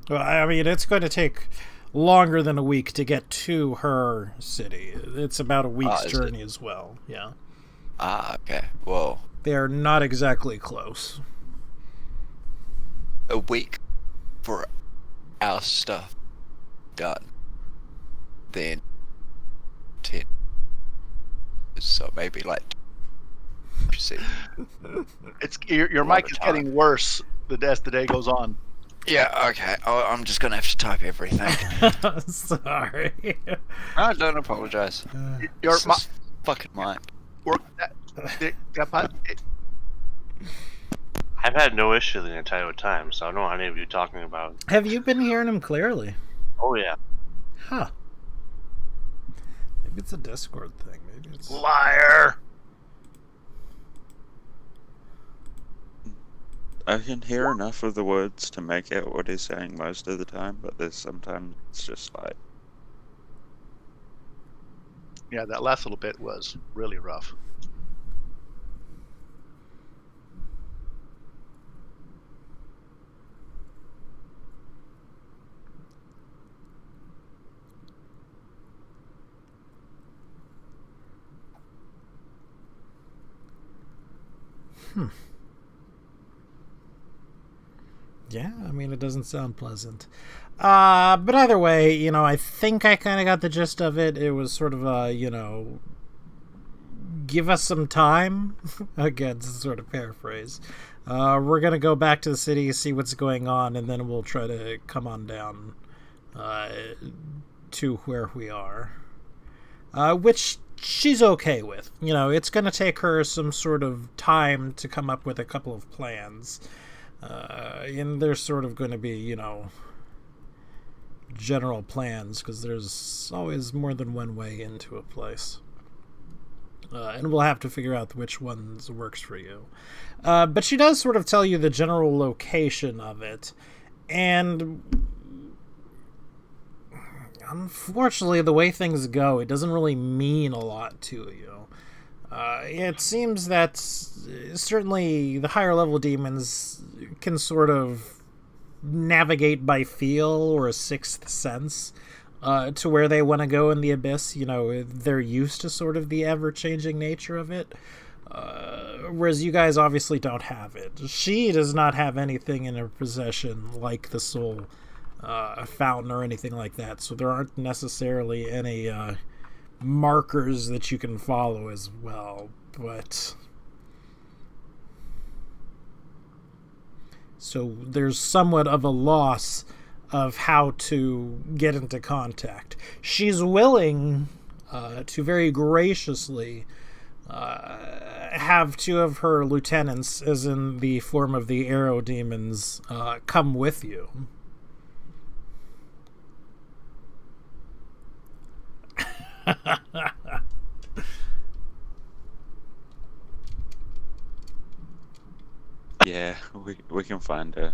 Well, I mean, it's going to take longer than a week to get to her city. It's about a week's journey as well, yeah. Ah, okay. Well, They're not exactly close. a week for our stuff done. Then 10. So maybe you see. It's your A lot mic of is time. getting worse as the day goes on. Yeah, okay. I'm just gonna have to type everything. Sorry. No, don't apologize. Your It's this fucking mic. I've had no issue the entire time, so I don't know what any of you talking about. Have you been hearing him clearly? Oh yeah. Huh. Maybe it's a Discord thing. Maybe it's... Liar. I can hear enough of the words to make out what he's saying most of the time, but there's sometimes it's just like... Yeah, that last little bit was really rough. Yeah, I mean, it doesn't sound pleasant. But either way, you know, I think I kind of got the gist of it. It was sort of a, you know, give us some time. Again, to sort of paraphrase. We're going to go back to the city, see what's going on, and then we'll try to come on down to where we are. Which she's okay with. You know, it's going to take her some sort of time to come up with a couple of plans. And there's sort of going to be, you know, general plans, because there's always more than one way into a place. And we'll have to figure out which ones works for you. But she does sort of tell you the general location of it. And unfortunately, the way things go, it doesn't really mean a lot to you. It seems that certainly the higher level demons can sort of navigate by feel or a sixth sense to where they want to go in the abyss. You know, they're used to sort of the ever-changing nature of it. Whereas you guys obviously don't have it. She does not have anything in her possession like the soul fountain or anything like that, so there aren't necessarily any markers that you can follow as well. But so there's somewhat of a loss of how to get into contact. She's willing to very graciously have two of her lieutenants, as in the form of the arrow demons, come with you. Yeah, we can find her.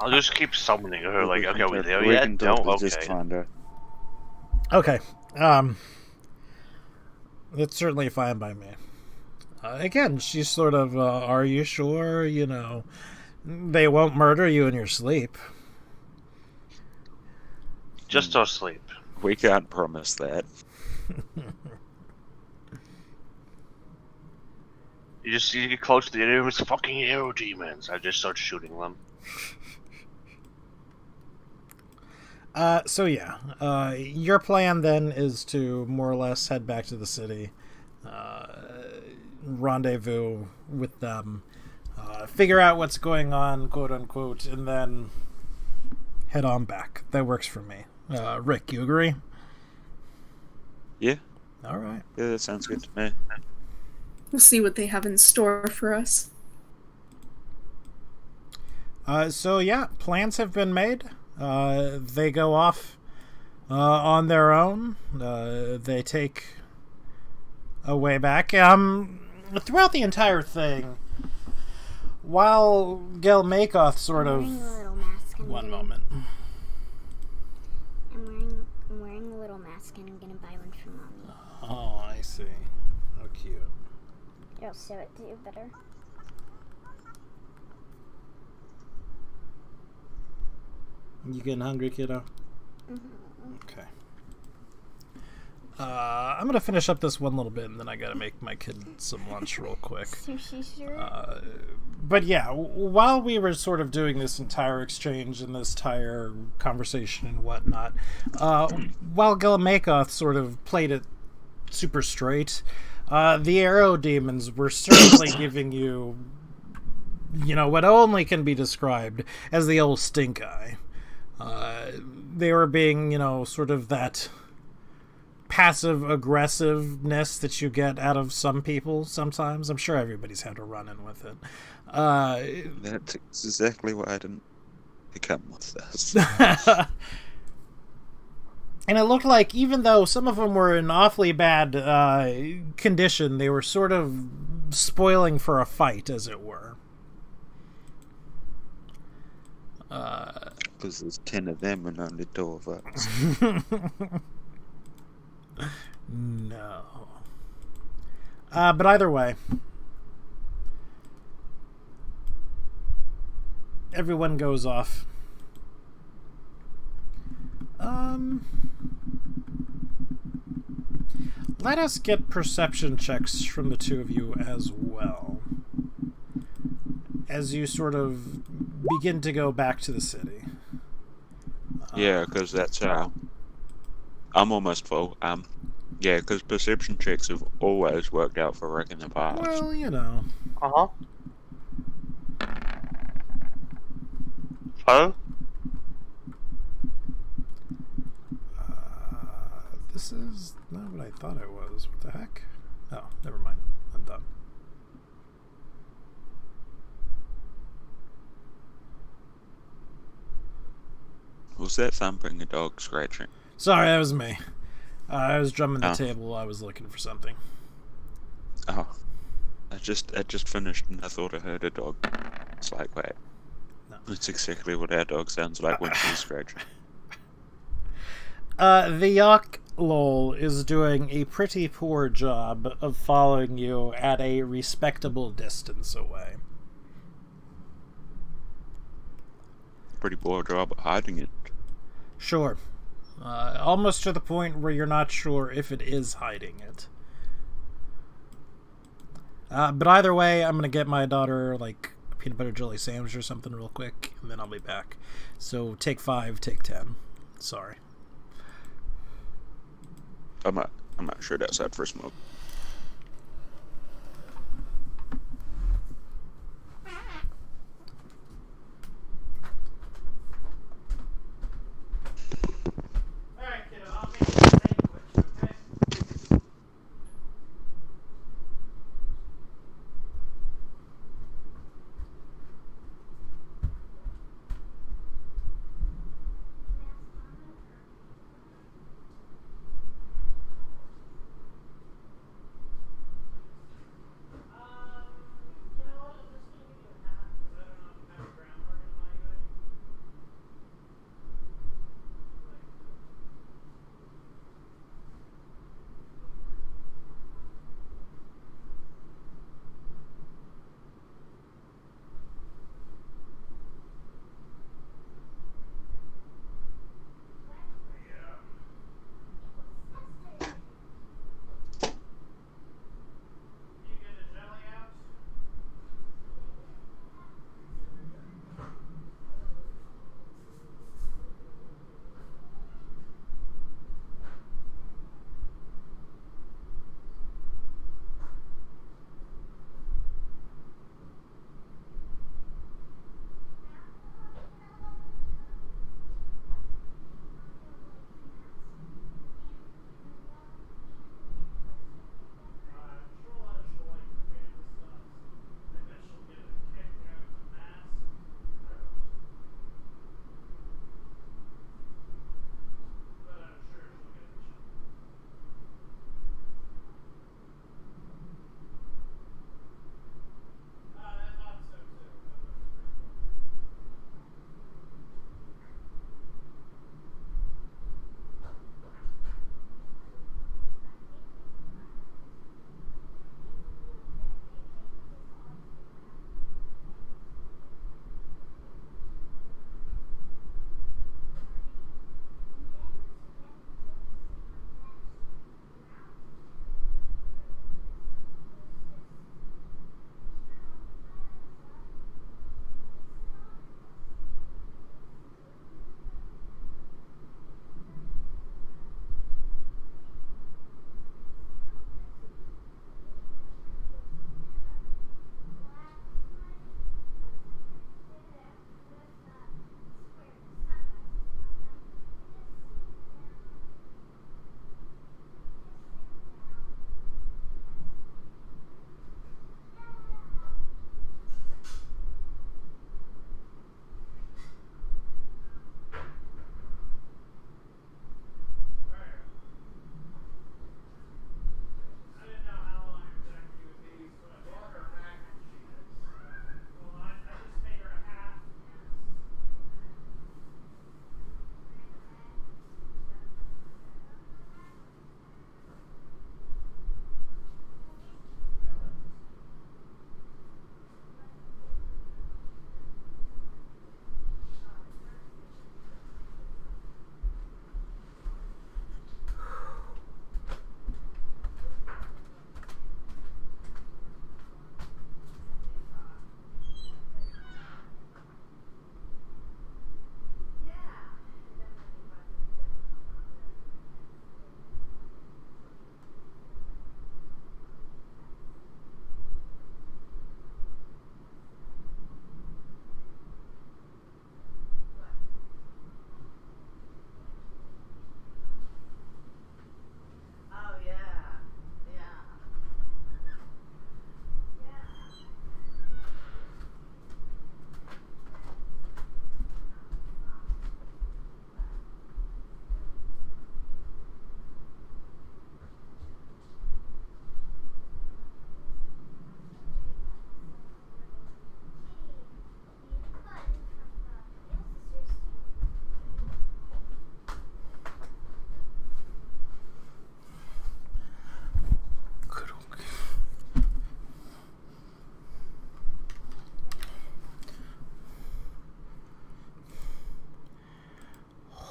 I'll just keep summoning her. Like, okay, we there we yet? can No, totally okay. just find her. Okay. It's certainly fine by me. Again, she's sort of, are you sure, you know, they won't murder you in your sleep? Just don't sleep. We can't promise that. You get close to the enemy, it's fucking arrow demons. I just start shooting them. So yeah, your plan then is to more or less head back to the city, rendezvous with them, figure out what's going on, quote unquote, and then head on back. That works for me. Rick, you agree? Yeah, All right. yeah, that sounds good to me. We'll see what they have in store for us. So yeah, plans have been made. They go off on their own. They take a way back. Throughout the entire thing, while Gel Makoth sort I'm of... wearing a little mask. One moment. I'm wearing a little mask and I'm gonna buy one for mommy. Oh, I see. How cute. It'll sew it to you better. You getting hungry, kiddo? Mm-hmm. Okay. I'm gonna finish up this one little bit, and then I gotta make my kid some lunch real quick. Sushi shirt. But yeah, while we were sort of doing this entire exchange and this entire conversation and whatnot, while Gel Makoth sort of played it super straight, the arrow demons were certainly giving you, you know, what only can be described as the old stink eye. They were being, you know, sort of that passive aggressiveness that you get out of some people sometimes. I'm sure everybody's had a run-in with it. That's exactly why I didn't come with this. And it looked like, even though some of them were in awfully bad condition, they were sort of spoiling for a fight, as it were. Because there's 10 of them and only 2 of us. No. But either way, everyone goes off. Let us get perception checks from the two of you as well. as you sort of begin to go back to the city. Yeah, because that's I'm almost full. Yeah, because perception checks have always worked out for Rick in the past. Well, you know. Uh-huh. Huh? This is not what I thought it was. What the heck? Oh, never mind. I'm done. Was that thumping a dog scratching? Sorry, that was me. I was drumming the Oh. table while I was looking for something. Oh, I just finished and I thought I heard a dog. It's like, wait, No. that's exactly what our dog sounds like when she's scratching. The Yak Lol is doing a pretty poor job of following you at a respectable distance away. Pretty poor job at hiding it. Sure. Almost to the point where you're not sure if it is hiding it. But either way, I'm going to get my daughter, like, a peanut butter jelly sandwich or something real quick, and then I'll be back. So, take 5, take 10. Sorry. I might shoot outside for a smoke. Alright, kiddo, I'll make you a sandwich, okay?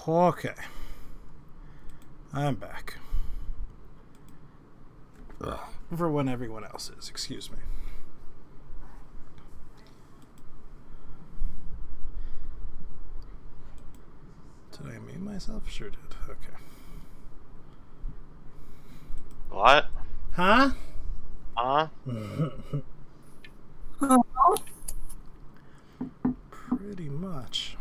Okay. I'm back. For when everyone else is, excuse me. Did I mute myself? Sure did. Okay. What? Huh? Oh, Pretty much.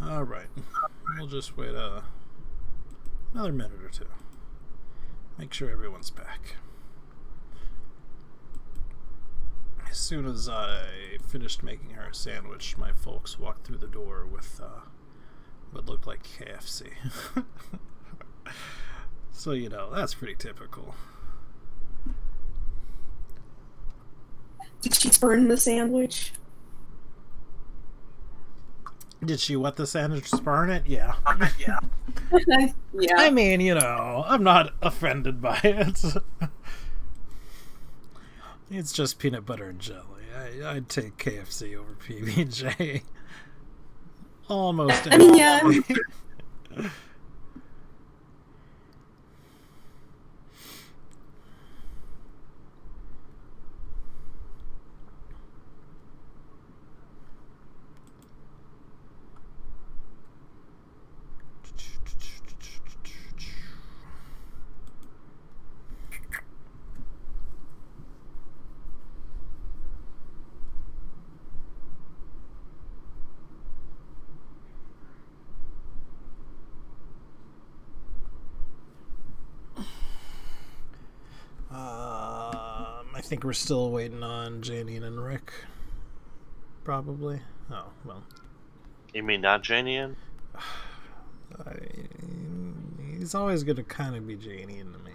All right. We'll just wait another minute or two. Make sure everyone's back. As soon as I finished making her a sandwich, my folks walked through the door with what looked like KFC. So, you know, that's pretty typical. did she burn the sandwich? Did she what the sandwich? Burn it? Yeah. Yeah. I mean, you know, I'm not offended by it. It's just peanut butter and jelly. I'd take KFC over PB&J. Almost. I mean, yeah. I think we're still waiting on Janine and Rick. Probably. Oh, well. You mean not Janian? He's always going to kind of be Janine to me.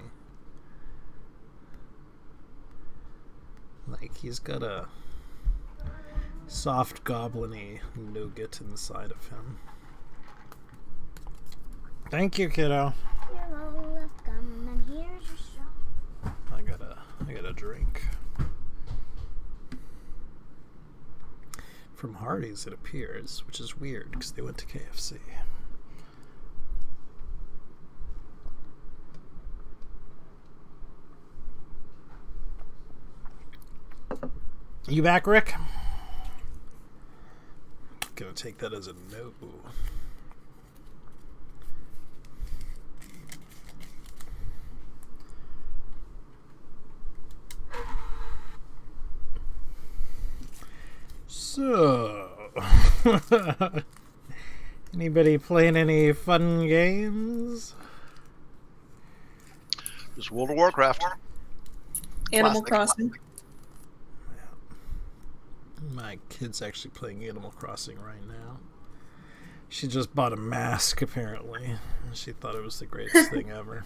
Like, he's got a soft goblin-y nougat inside of him. Thank you, kiddo. You're welcome, and here's your straw. I got a drink. From Hardee's, it appears, which is weird because they went to KFC. You back, Rick? Gonna take that as a no. So, anybody playing any fun games? Just World of Warcraft. Animal Classic. Crossing. My kid's actually playing Animal Crossing right now. She just bought a mask, apparently. She thought it was the greatest thing ever.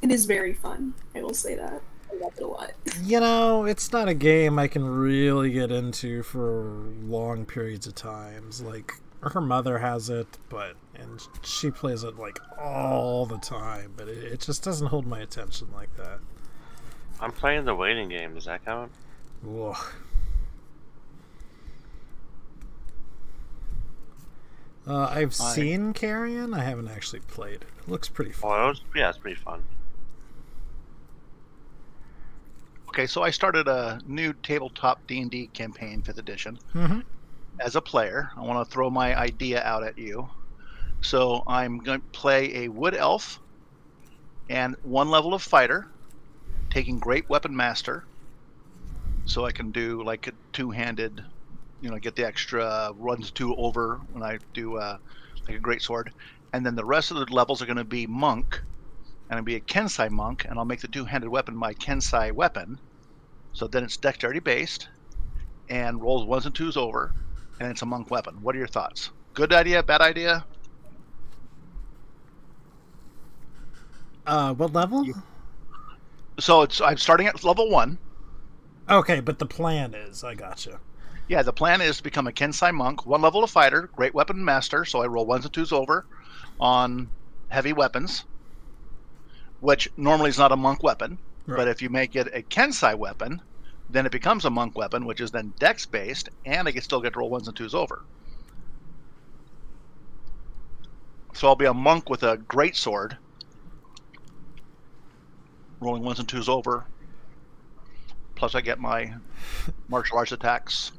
It is very fun. I will say that. I love it a lot. You know, it's not a game I can really get into for long periods of times. Like, her mother has it, and she plays it like all the time, but it just doesn't hold my attention like that. I'm playing the waiting game. Does that count? Ugh. I've seen Carrion. I haven't actually played it. It looks pretty fun. Yeah, it's pretty fun. Okay, so I started a new tabletop D&D campaign, 5th edition. Mm-hmm. As a player, I want to throw my idea out at you. So I'm going to play a wood elf and 1 level of fighter, taking great weapon master, so I can do like a 2-handed, get the extra runs 2 over when I do like a great sword. And then the rest of the levels are going to be monk, and I'll be a Kensai monk, and I'll make the 2-handed weapon my Kensai weapon. So then it's dexterity based, and rolls 1s and 2s over, and it's a monk weapon. What are your thoughts? Good idea? Bad idea? What level? So I'm starting at level 1. Okay, but the plan is, I gotcha. Yeah, the plan is to become a Kensai monk, 1 level of fighter, great weapon master, so I roll 1s and 2s over on heavy weapons, which normally is not a monk weapon. Right. But if you make it a Kensai weapon, then it becomes a monk weapon, which is then dex based, and I can still get to roll 1s and 2s over. So I'll be a monk with a great sword, rolling 1s and 2s over. Plus I get my martial arts attacks.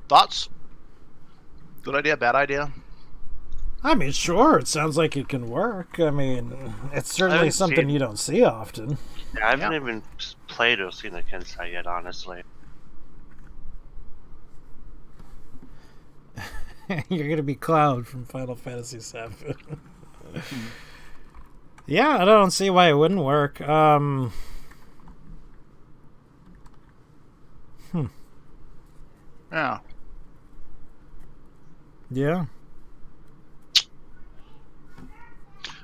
Thoughts? Good idea, bad idea? I mean, sure, it sounds like it can work. I mean, it's certainly haven't something seen- you don't see often. Yeah, I haven't even played or seen the Kensai yet, honestly. You're gonna be Cloud from Final Fantasy VII. Yeah, I don't see why it wouldn't work. Yeah. Yeah.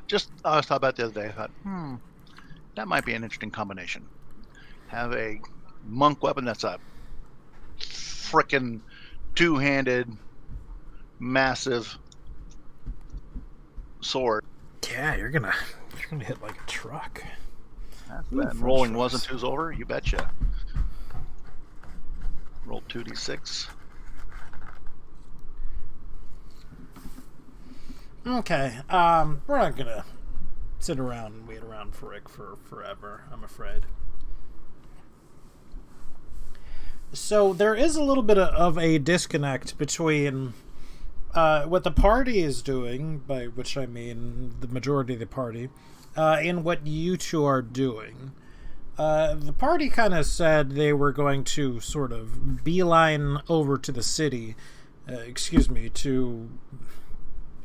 Just, I was talking about the other day, I thought, that might be an interesting combination. Have a monk weapon that's a frickin' two-handed, massive sword. Yeah, you're gonna hit like a truck. That's Ooh, bad. French Rolling fries. 1s and 2s over, you betcha. Roll 2d6. Okay, we're not gonna sit around and wait around for Rick for forever, I'm afraid. So there is a little bit of a disconnect between what the party is doing, by which I mean the majority of the party, and what you two are doing. The party kind of said they were going to sort of beeline over to the city, to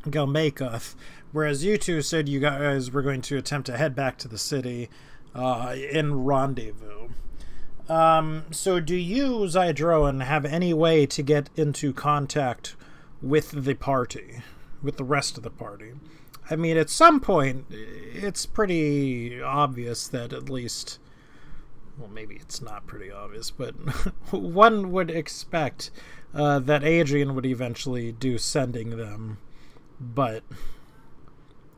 Galmakoth, whereas you two said you guys were going to attempt to head back to the city in rendezvous. So do you, Zydroan, have any way to get into contact with the party, with the rest of the party? I mean, at some point, it's pretty obvious that at least... Well, maybe it's not pretty obvious, but one would expect that Adrian would eventually do sending them, but...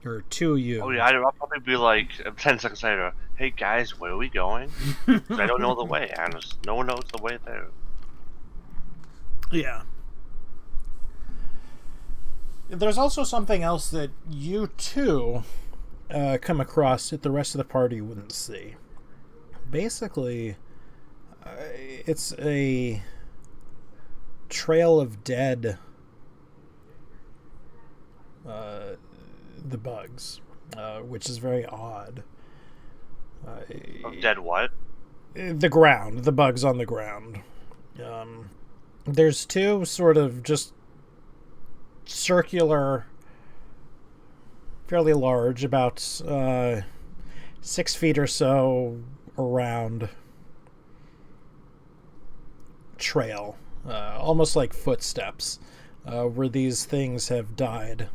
Or to you. Oh yeah, I'll probably be like 10 seconds later, hey guys, where are we going? 'Cause I don't know the way, honest. No one knows the way there. Yeah. There's also something else that you two come across that the rest of the party wouldn't see. Basically, it's a trail of dead the bugs, which is very odd. Dead what? The ground, the bugs on the ground. There's two sort of just circular, fairly large, about 6 feet or so around trail, almost like footsteps, where these things have died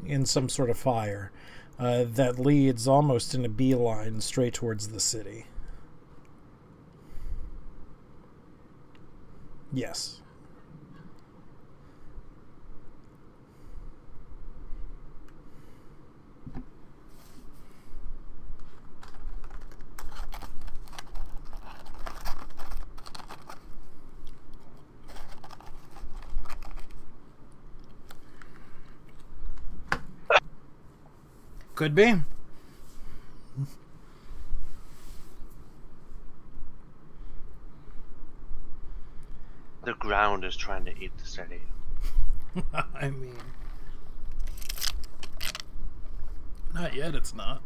in some sort of fire that leads almost in a beeline straight towards the city. Yes. Could be. The ground is trying to eat the city. I mean, not yet, it's not.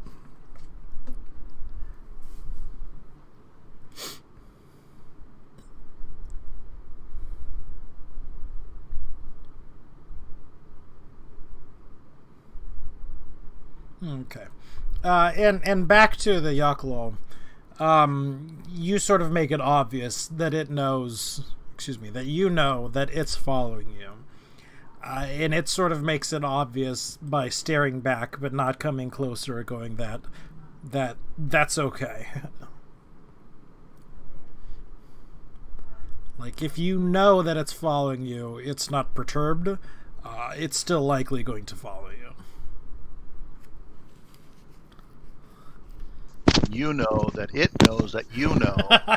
Okay. And back to the Yaklol. You sort of make it obvious that it knows, that you know that it's following you. And it sort of makes it obvious by staring back but not coming closer or going that's okay. Like, if you know that it's following you, it's not perturbed, it's still likely going to follow you. You know that it knows that you know.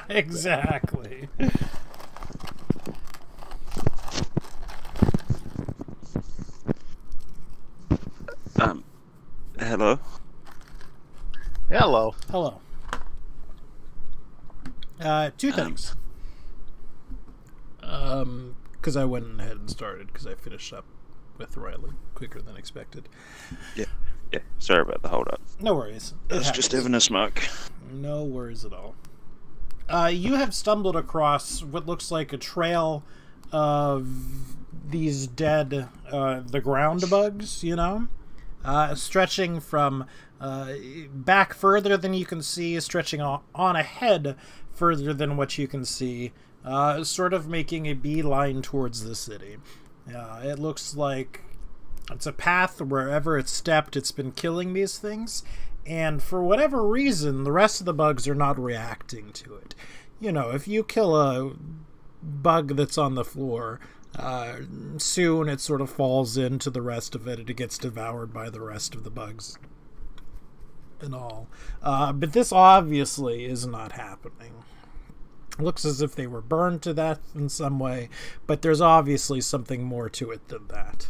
Exactly. Hello? Hello. Hello. Two things. Because I went ahead and started, because I finished up with Riley quicker than expected. Yeah, sorry about the hold up. No worries. I It was just happens. having a smoke. No worries at all. You have stumbled across what looks like a trail of these dead, the ground bugs, you know? Stretching from back further than you can see, stretching on ahead further than what you can see, sort of making a beeline towards the city. It looks like it's a path wherever it's stepped, it's been killing these things, and for whatever reason, the rest of the bugs are not reacting to it. You know, if you kill a bug that's on the floor, soon it sort of falls into the rest of it and it gets devoured by the rest of the bugs and all. But this obviously is not happening. It looks as if they were burned to death in some way, but there's obviously something more to it than that.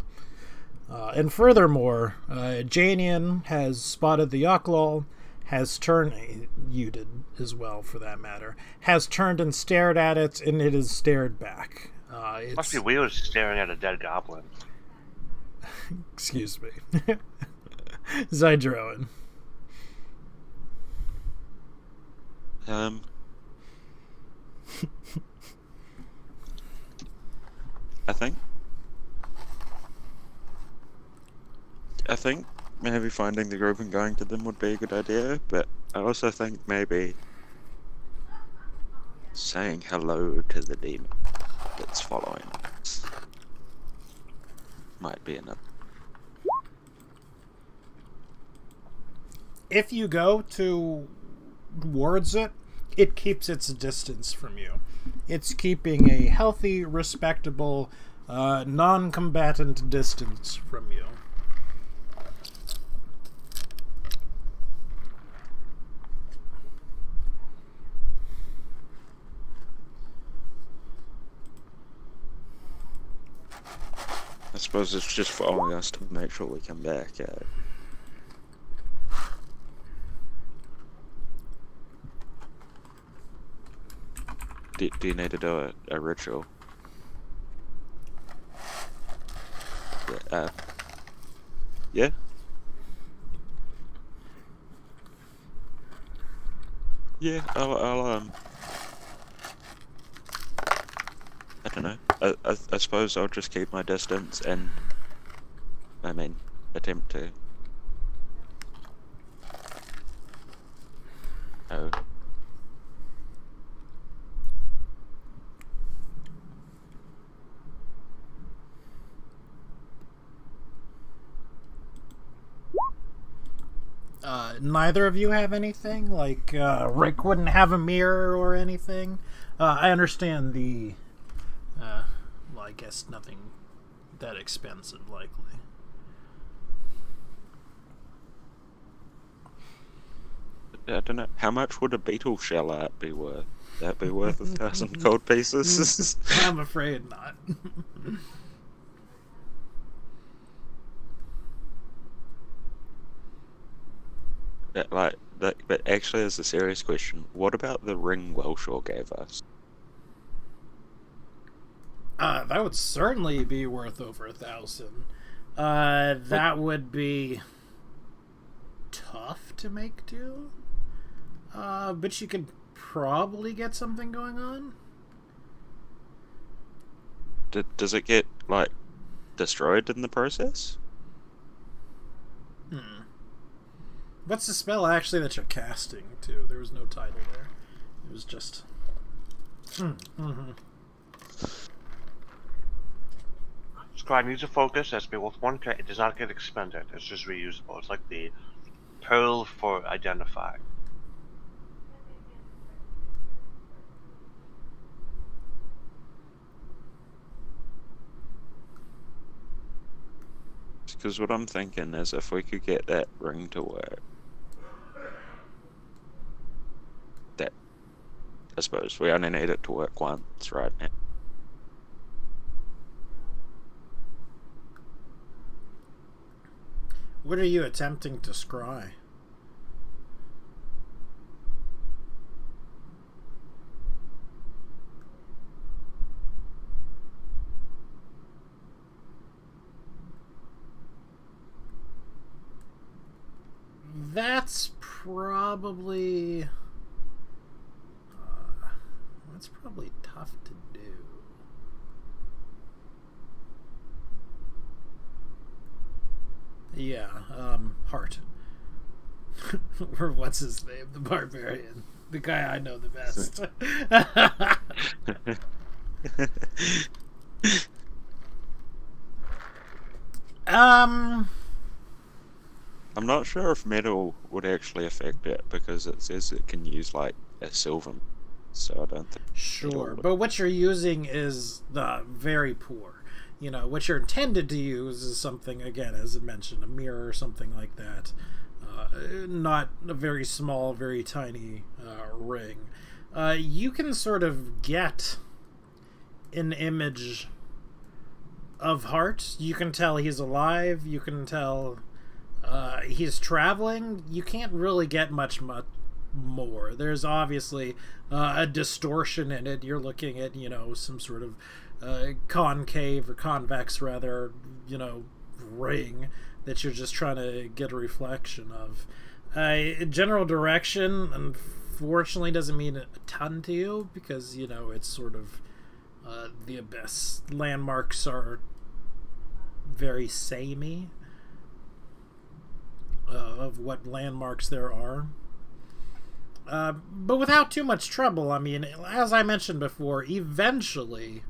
And furthermore, Janian has spotted the Yoklol, has turned, you did as well for that matter, has turned and stared at it, and it has stared back. Must be weird staring at a dead goblin. Excuse me. Zydroin. I think maybe finding the group and going to them would be a good idea, but I also think maybe saying hello to the demon that's following us might be enough. If you go towards it, it keeps its distance from you. It's keeping a healthy, respectable, non-combatant distance from you. I suppose it's just following us to make sure we come back. Do you need to do a ritual? Yeah? Yeah, I'll I don't know. I suppose I'll just keep my distance and, attempt to. Oh. Neither of you have anything? Like, Rick wouldn't have a mirror or anything? I understand the... well, I guess nothing that expensive, likely. I don't know. How much would a beetle shell art be worth? That be worth 1,000 gold pieces? I'm afraid not. But actually, as a serious question, what about the ring Welshaw gave us? That would certainly be worth over 1,000. That would be tough to make do. But you could probably get something going on. Does it get, destroyed in the process? What's the spell actually that you're casting, too? There was no title there. It was just... Scribe needs to focus. As with one character, it does not get expended. It's just reusable. It's like the pearl for identify. Because what I'm thinking is if we could get that ring to work, that I suppose we only need it to work once right now. What are you attempting to scry? That's probably tough to do. Yeah, Hart. Or what's his name? The barbarian. The guy I know the best. I'm not sure if metal would actually affect it because it says it can use like a silver, so I don't think. Sure, but what you're using is very poor. You know, what you're intended to use is something, again, as I mentioned, a mirror or something like that. Not a very small, very tiny ring. You can sort of get an image of Hart. You can tell he's alive. You can tell he's traveling. You can't really get much more. There's obviously a distortion in it. You're looking at, you know, some sort of concave or convex, rather, you know, ring that you're just trying to get a reflection of. General direction, unfortunately, doesn't mean a ton to you because, you know, it's sort of the abyss. Landmarks are very samey of what landmarks there are. But without too much trouble, I mean, as I mentioned before, eventually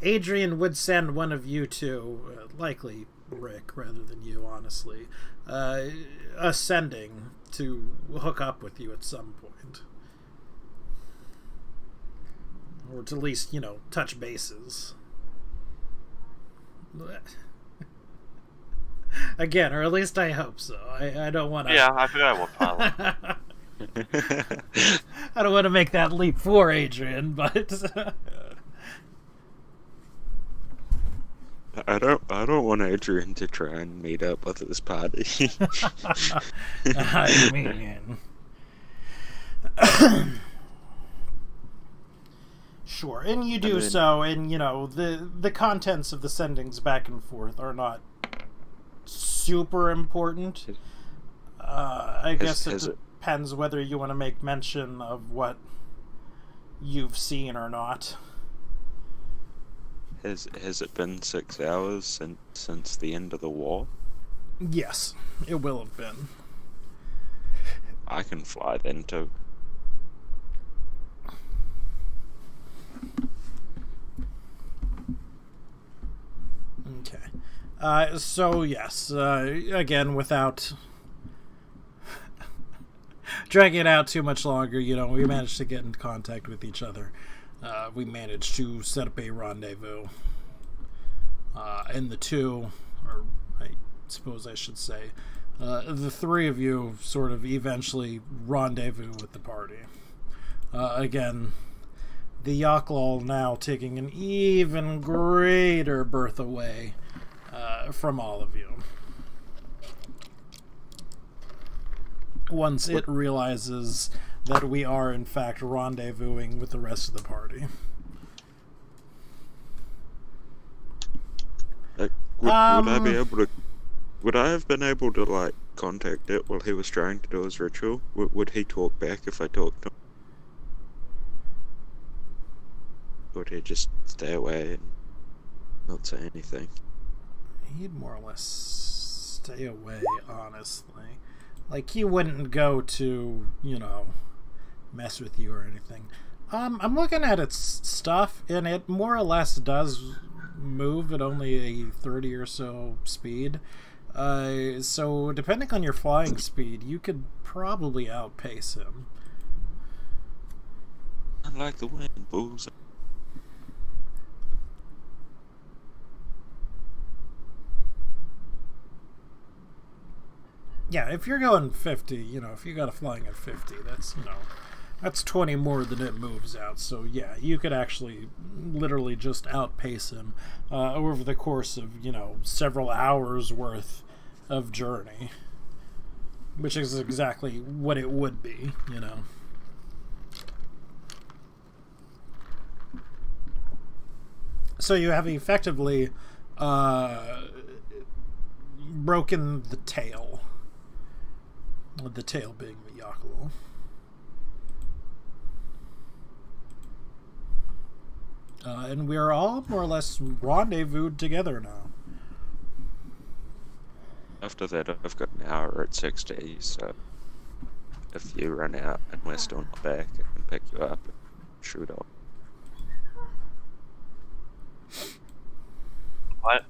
Adrian would send one of you two, likely Rick rather than you, honestly, ascending to hook up with you at some point. Or to at least, you know, touch bases. Again, or at least I hope so. I don't want to... Yeah, I forgot what pilot. I don't want to make that leap for Adrian, but... I don't want Adrian to try and meet up with this party. I mean... Sure, and you do so, and, you know, the contents of the sendings back and forth are not super important. I guess it depends whether you want to make mention of what you've seen or not. Has it been 6 hours since the end of the war? Yes, it will have been. I can fly then too. Okay. So yes, again, without dragging it out too much longer, you know, we managed to get in contact with each other. We managed to set up a rendezvous. And the two, or I suppose I should say, the three of you sort of eventually rendezvous with the party. Again, the Yaklol now taking an even greater berth away from all of you. Once it realizes that we are in fact rendezvousing with the rest of the party. Would I be able to? Would I have been able to like contact it while he was trying to do his ritual? Would he talk back if I talked to him? Would he just stay away and not say anything? He'd more or less stay away, honestly. Like, he wouldn't go to, you know, mess with you or anything. I'm looking at its stuff, and it more or less does move at only a 30 or so speed. So, depending on your flying speed, you could probably outpace him. I like the wind, bulls. Yeah, if you're going 50, if you got a flying at 50, that's 20 more than it moves out. So yeah, you could actually literally just outpace him over the course of, several hours worth of journey. Which is exactly what it would be, So you have effectively broken the tail. The tail being the Yaklul. And we are all more or less rendezvoused together now. After that, I've got an hour at 60, so if you run out and we're still not back, I can pick you up and shoot off. What?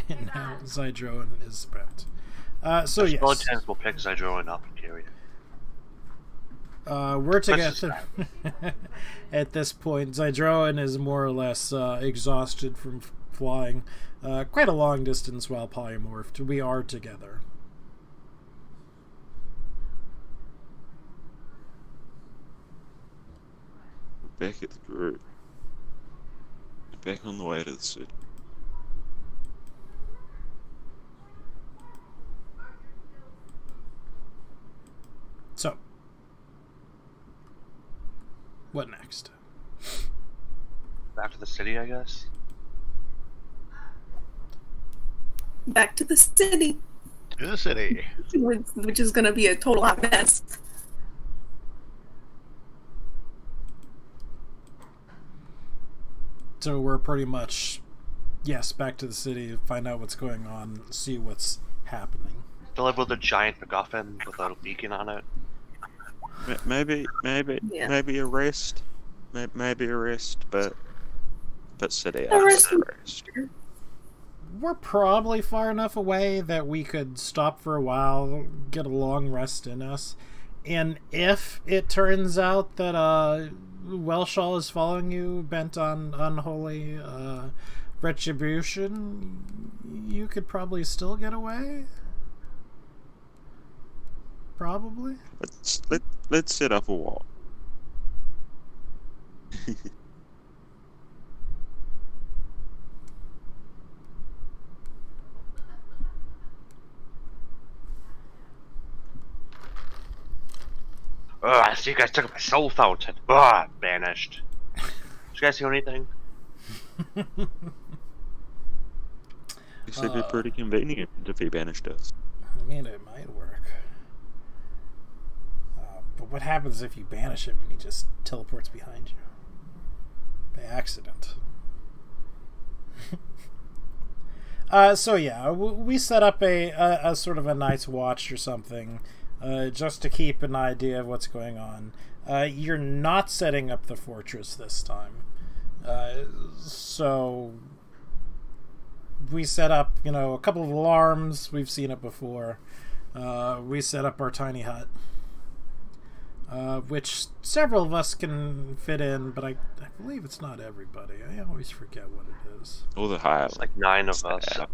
And now Zydroin is spent. So yes. Skeletons will pick Zydroin up and carry it. We're together. At this point, Zydroin is more or less exhausted from flying quite a long distance while polymorphed. We are together. Back at the group. Back on the way to the city. So, what next? Back to the city, I guess. Back to the city, To the city. which is going to be a total hot mess. So we're pretty much, yes, back to the city, find out what's going on, see what's happening. Deliver the giant MacGuffin with a beacon on it. Maybe a rest. Maybe a rest, but city A rest. after rest. We're probably far enough away that we could stop for a while, get a long rest in us. And if it turns out that Welshall is following you, bent on unholy retribution, you could probably still get away. Probably. Let's set up a wall. I see you guys took my soul fountain. Banished. Did you guys do anything? This would be pretty convenient if he banished us. I mean, it might work. But what happens if you banish him and he just teleports behind you? By accident. So yeah, we set up a sort of a night's watch or something, just to keep an idea of what's going on. You're not setting up the fortress this time. So we set up, a couple of alarms. We've seen it before. We set up our tiny hut, which several of us can fit in, but I believe it's not everybody. I always forget what it is. All the higher. It's like 9 of us. Yeah.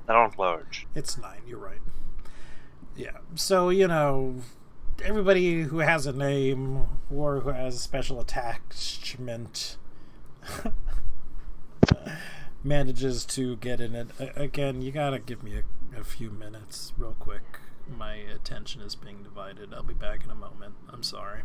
That aren't large. It's 9, you're right. Yeah, so, everybody who has a name or who has a special attachment manages to get in it. Again, you gotta give me a few minutes real quick. My attention is being divided. I'll be back in a moment. I'm sorry.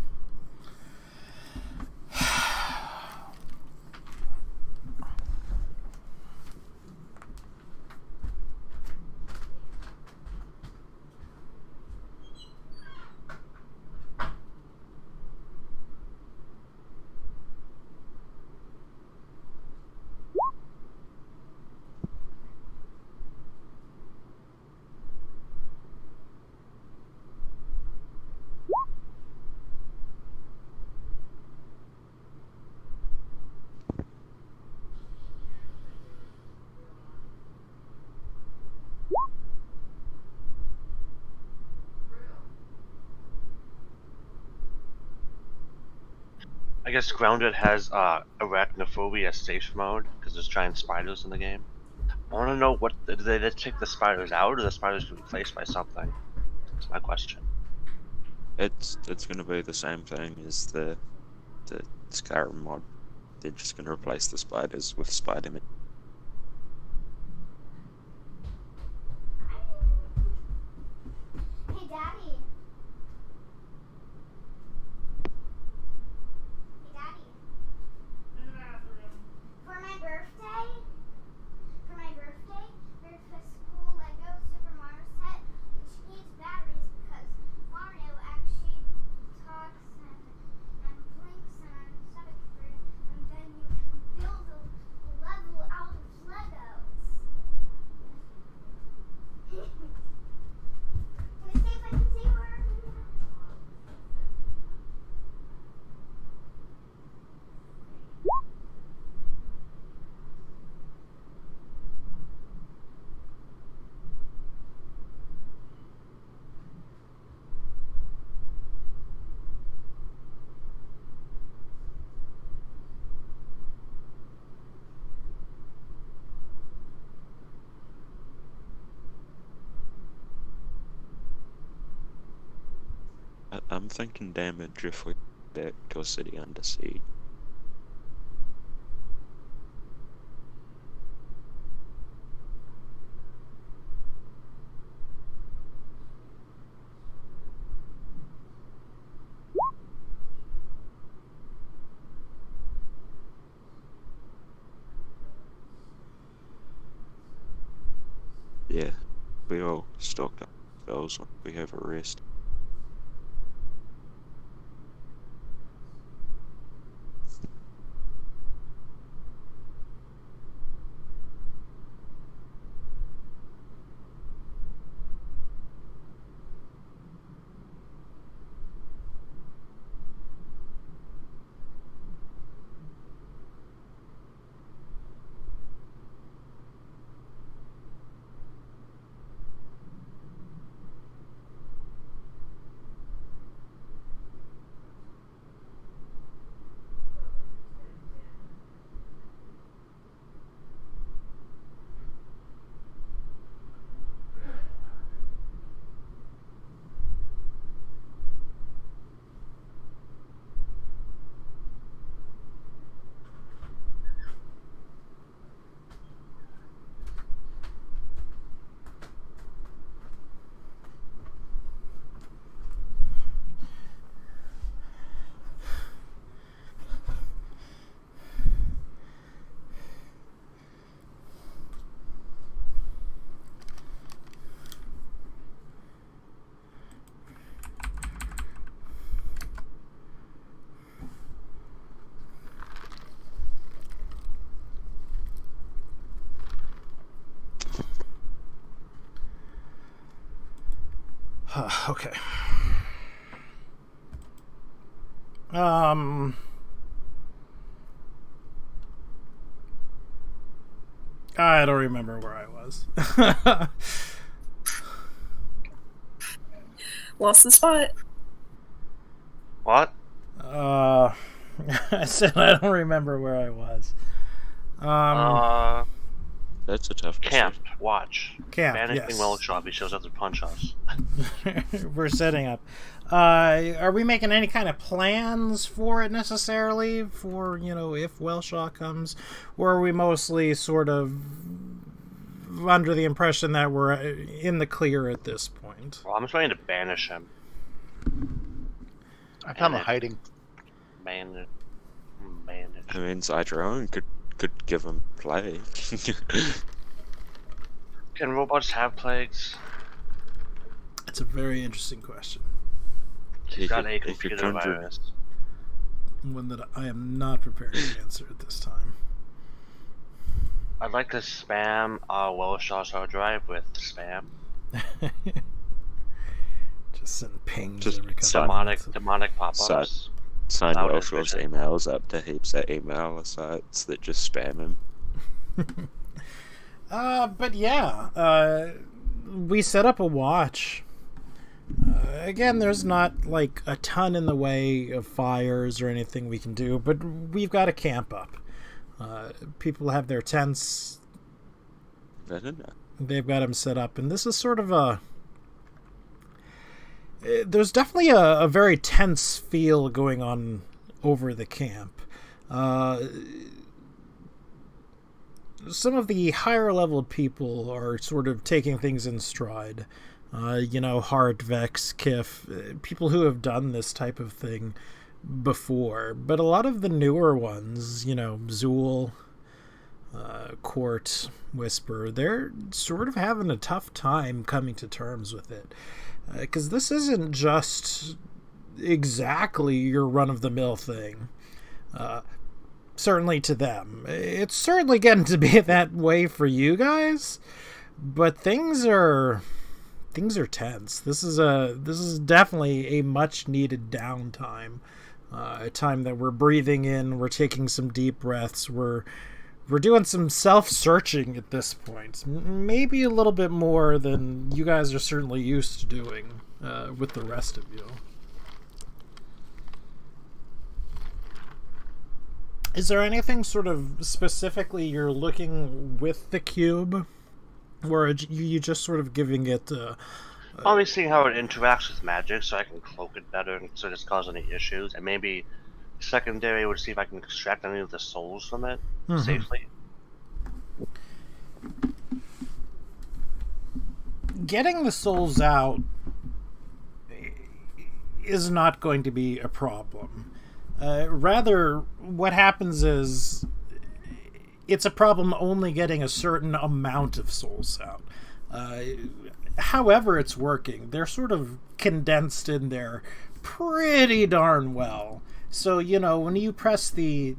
guess Grounded has arachnophobia safe mode because there's giant spiders in the game. I want to know what did they just take the spiders out, or the spiders get replaced by something? That's my question. It's going to be the same thing as the Skyrim mod. They're just going to replace the spiders with Spider-Man. Hey, Daddy. Hey, Daddy. For my birthday, there's this cool Lego Super Mario set, which needs batteries because Mario actually talks and blinks and stuff like that, and then you can build a level out of Legos. Can I see if I can see where? I'm thinking damage if we back to a city under siege. Yeah, we all stocked up spells when we have a rest. Okay. I don't remember where I was. Lost the spot. What? I said I don't remember where I was. That's a tough Camp. decision. Watch. Camp, Vanishing yes. Wellshop. He shows up to punch us. We're setting up. Are we making any kind of plans for it necessarily? For, if Wellshaw comes? Or are we mostly sort of under the impression that we're in the clear at this point? Well, I'm trying to banish him. I found the hiding. Bandage. I mean, Zydrone could give him plague. Can robots have plagues? It's a very interesting question. He's got a he could computer conjure- virus. One that I am not prepared to answer at this time. I'd like to spam Wellshaw's hard drive with spam. Just send pings Just every couple of minutes. Demonic pop-ups. Sign Without Welshaw's vision. emails up to heaps of email sites that just spam him. But yeah, we set up a watch Again, there's not like a ton in the way of fires or anything we can do, but we've got to camp up. People have their tents. I don't know. They've got them set up, and this is sort of a... There's definitely a very tense feel going on over the camp. Some of the higher leveled people are sort of taking things in stride. Hard, Vex, Kif, people who have done this type of thing before. But a lot of the newer ones, Zool, Court, Whisper, they're sort of having a tough time coming to terms with it. Because this isn't just exactly your run-of-the-mill thing. Certainly to them. It's certainly getting to be that way for you guys, but things are tense. This is definitely a much-needed downtime. A time that we're breathing in, we're taking some deep breaths, we're doing some self-searching at this point. Maybe a little bit more than you guys are certainly used to doing with the rest of you. Is there anything sort of specifically you're looking with the cube? Or are you just sort of giving it... Probably seeing how it interacts with magic so I can cloak it better and so it doesn't cause any issues. And maybe secondary would see if I can extract any of the souls from it safely. Getting the souls out is not going to be a problem. Rather, what happens is it's a problem only getting a certain amount of souls out. However it's working, they're sort of condensed in there pretty darn well. So, when you press the,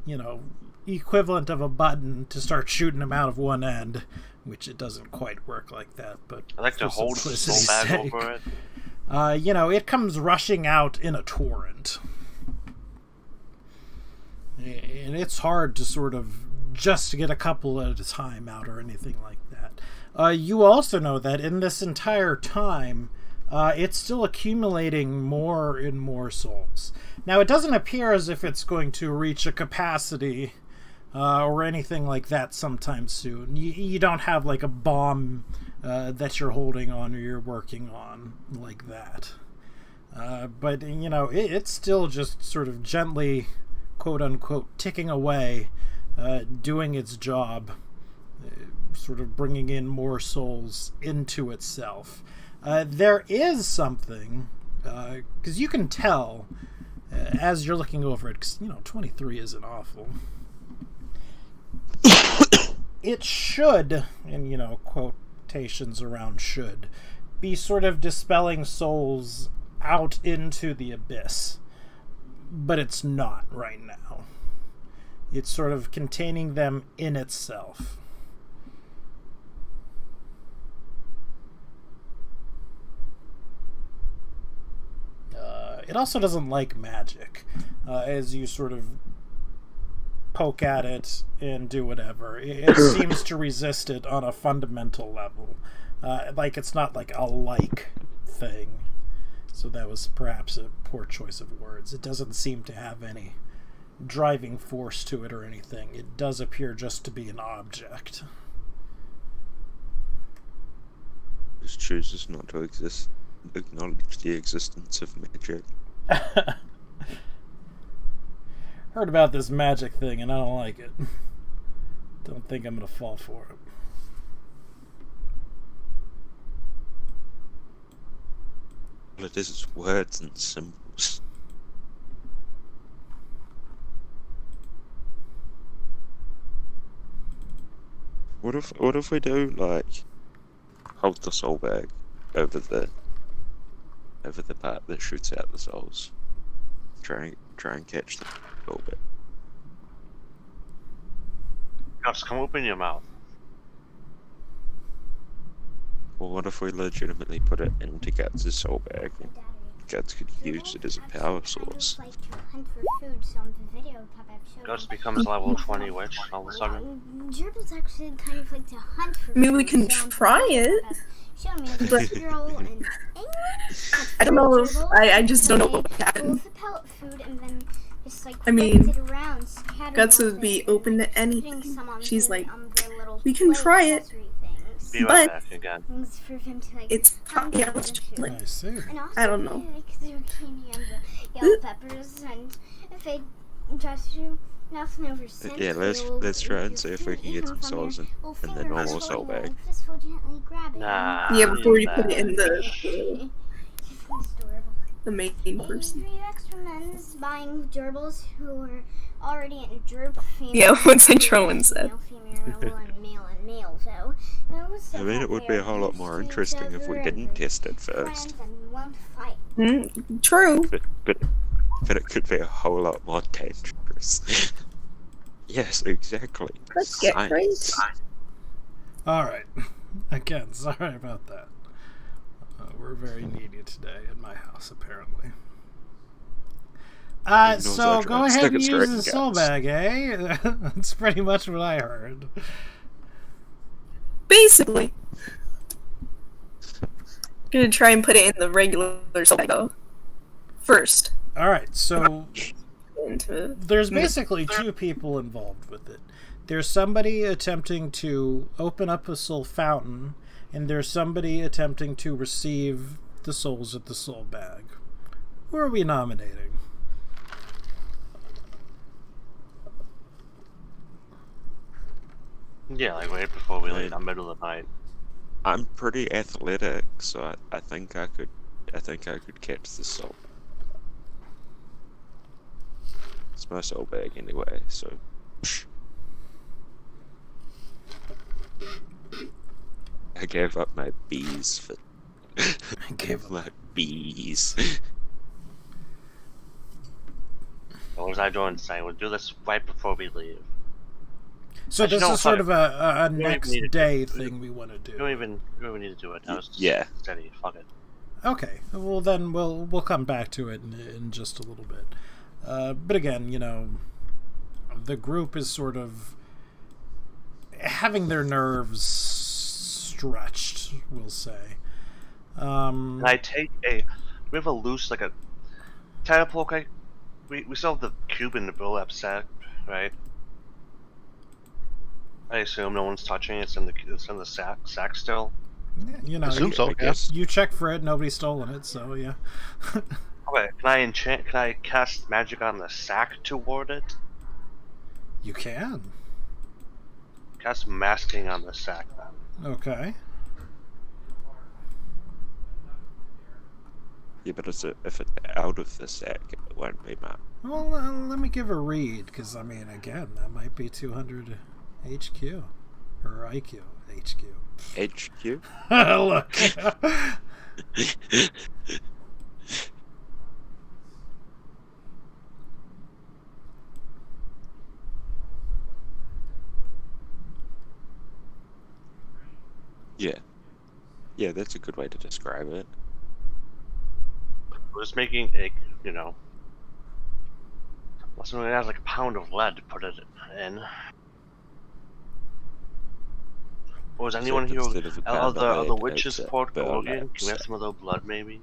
equivalent of a button to start shooting them out of one end, which it doesn't quite work like that, but... I like to hold the soul bag over it. It comes rushing out in a torrent. And it's hard to sort of just get a couple at a time out or anything like that. You also know that in this entire time, it's still accumulating more and more souls. Now, it doesn't appear as if it's going to reach a capacity or anything like that sometime soon. You don't have like a bomb that you're holding on or you're working on like that. But, it's still just sort of gently, quote-unquote, ticking away, doing its job, sort of bringing in more souls into itself. There is something, because you can tell as you're looking over it, because, 23 isn't awful. It should, and, quotations around should, be sort of dispelling souls out into the abyss. But it's not right now. It's sort of containing them in itself. It also doesn't like magic. As you sort of poke at it and do whatever, it seems to resist it on a fundamental level. It's not like a like thing. So that was perhaps a poor choice of words. It doesn't seem to have any driving force to it or anything. It does appear just to be an object. Just chooses not to acknowledge the existence of magic. Heard about this magic thing and I don't like it. Don't think I'm gonna fall for it. All it is words and symbols. What if we do, hold the soul bag over the part that shoots out the souls? Try and catch the soul bag. Just come open your mouth. Or what if we legitimately put it into Guts' soul bag Guts could use it as a power source. Like to hunt for food, so on the video clip I've showed Guts you. becomes level 20 witch all of a sudden. Gerbils actually kind of like to hunt for Maybe we food, can so on the try video it. clip I've shown me But- this girl in England. I don't know if Gerbils, I just don't know they what would happen. both pellet food and then just like I mean, whipped it around, scattered Guts all would be this, open to putting anything. some on She's the- like, on their little we can plate try it. accessory things. Be right But- back again. Things for him to like It's hunt yeah, for let's the just food. like I see. And also I don't know. like zucchini and the yellow peppers, and if they try to do nothing over since, Yeah, let's try and see if we can get some souls in the normal soul bag. Just will gently grab it. Nah. yeah before you nah. put it in the It's adorable. the main And person. 3 extra men's buying gerbils who are already in gerb female. Yeah, what's intro one said. Female, and male, so. I mean, it would be a whole lot more interesting if we didn't test it first. And won't fight. True. But it could be a whole lot more dangerous. Yes, exactly. Let's get Science. great. All right. Again, sorry about that. We're very needy today in my house, apparently. So go ahead and use the soul bag, eh? That's pretty much what I heard. Basically. Gonna try and put it in the regular soul bag though. First. All right, so Into there's basically 2 people involved with it. There's somebody attempting to open up a soul fountain, and there's somebody attempting to receive the souls at the soul bag. Who are we nominating? Yeah, like right before we leave, in the middle of the night. I'm pretty athletic, so I think I could catch the soul. It's my soul bag anyway, so. I gave up my bees for. I gave up. my bees. What was I doing saying? We'll do this right before we leave. So Actually, this no, is sort fine. of a don't next even need to day do it. thing we want to We don't do. even need to do it. I was just Yeah. steady. Fuck it. Okay, well then we'll come back to it in just a little bit. But again, you know, the group is sort of having their nerves stretched, we'll say. Can I take a? We have a loose like a catapult. Okay, we still have the cube in the burlap sack, right? I assume no one's touching it. It's in the sack still. Yeah, you know, Assume so. I guess. you check for it, nobody's stolen it, so yeah. Okay, can I enchant? Can I cast magic on the sack to ward it? You can. Cast masking on the sack then. Okay. Yeah, but if it's out of the sack, it won't be marked. Well, let me give a read, because, I mean, again, that might be 200 HQ. Or IQ. HQ. HQ? Look. Yeah. Yeah, that's a good way to describe it. We're just making a, you know, someone has like a pound of lead to put it in. Or is anyone here? instead of a Are pound of the lead, witches it's a poured burlap Gorgon? Can we have sack. some of their blood maybe?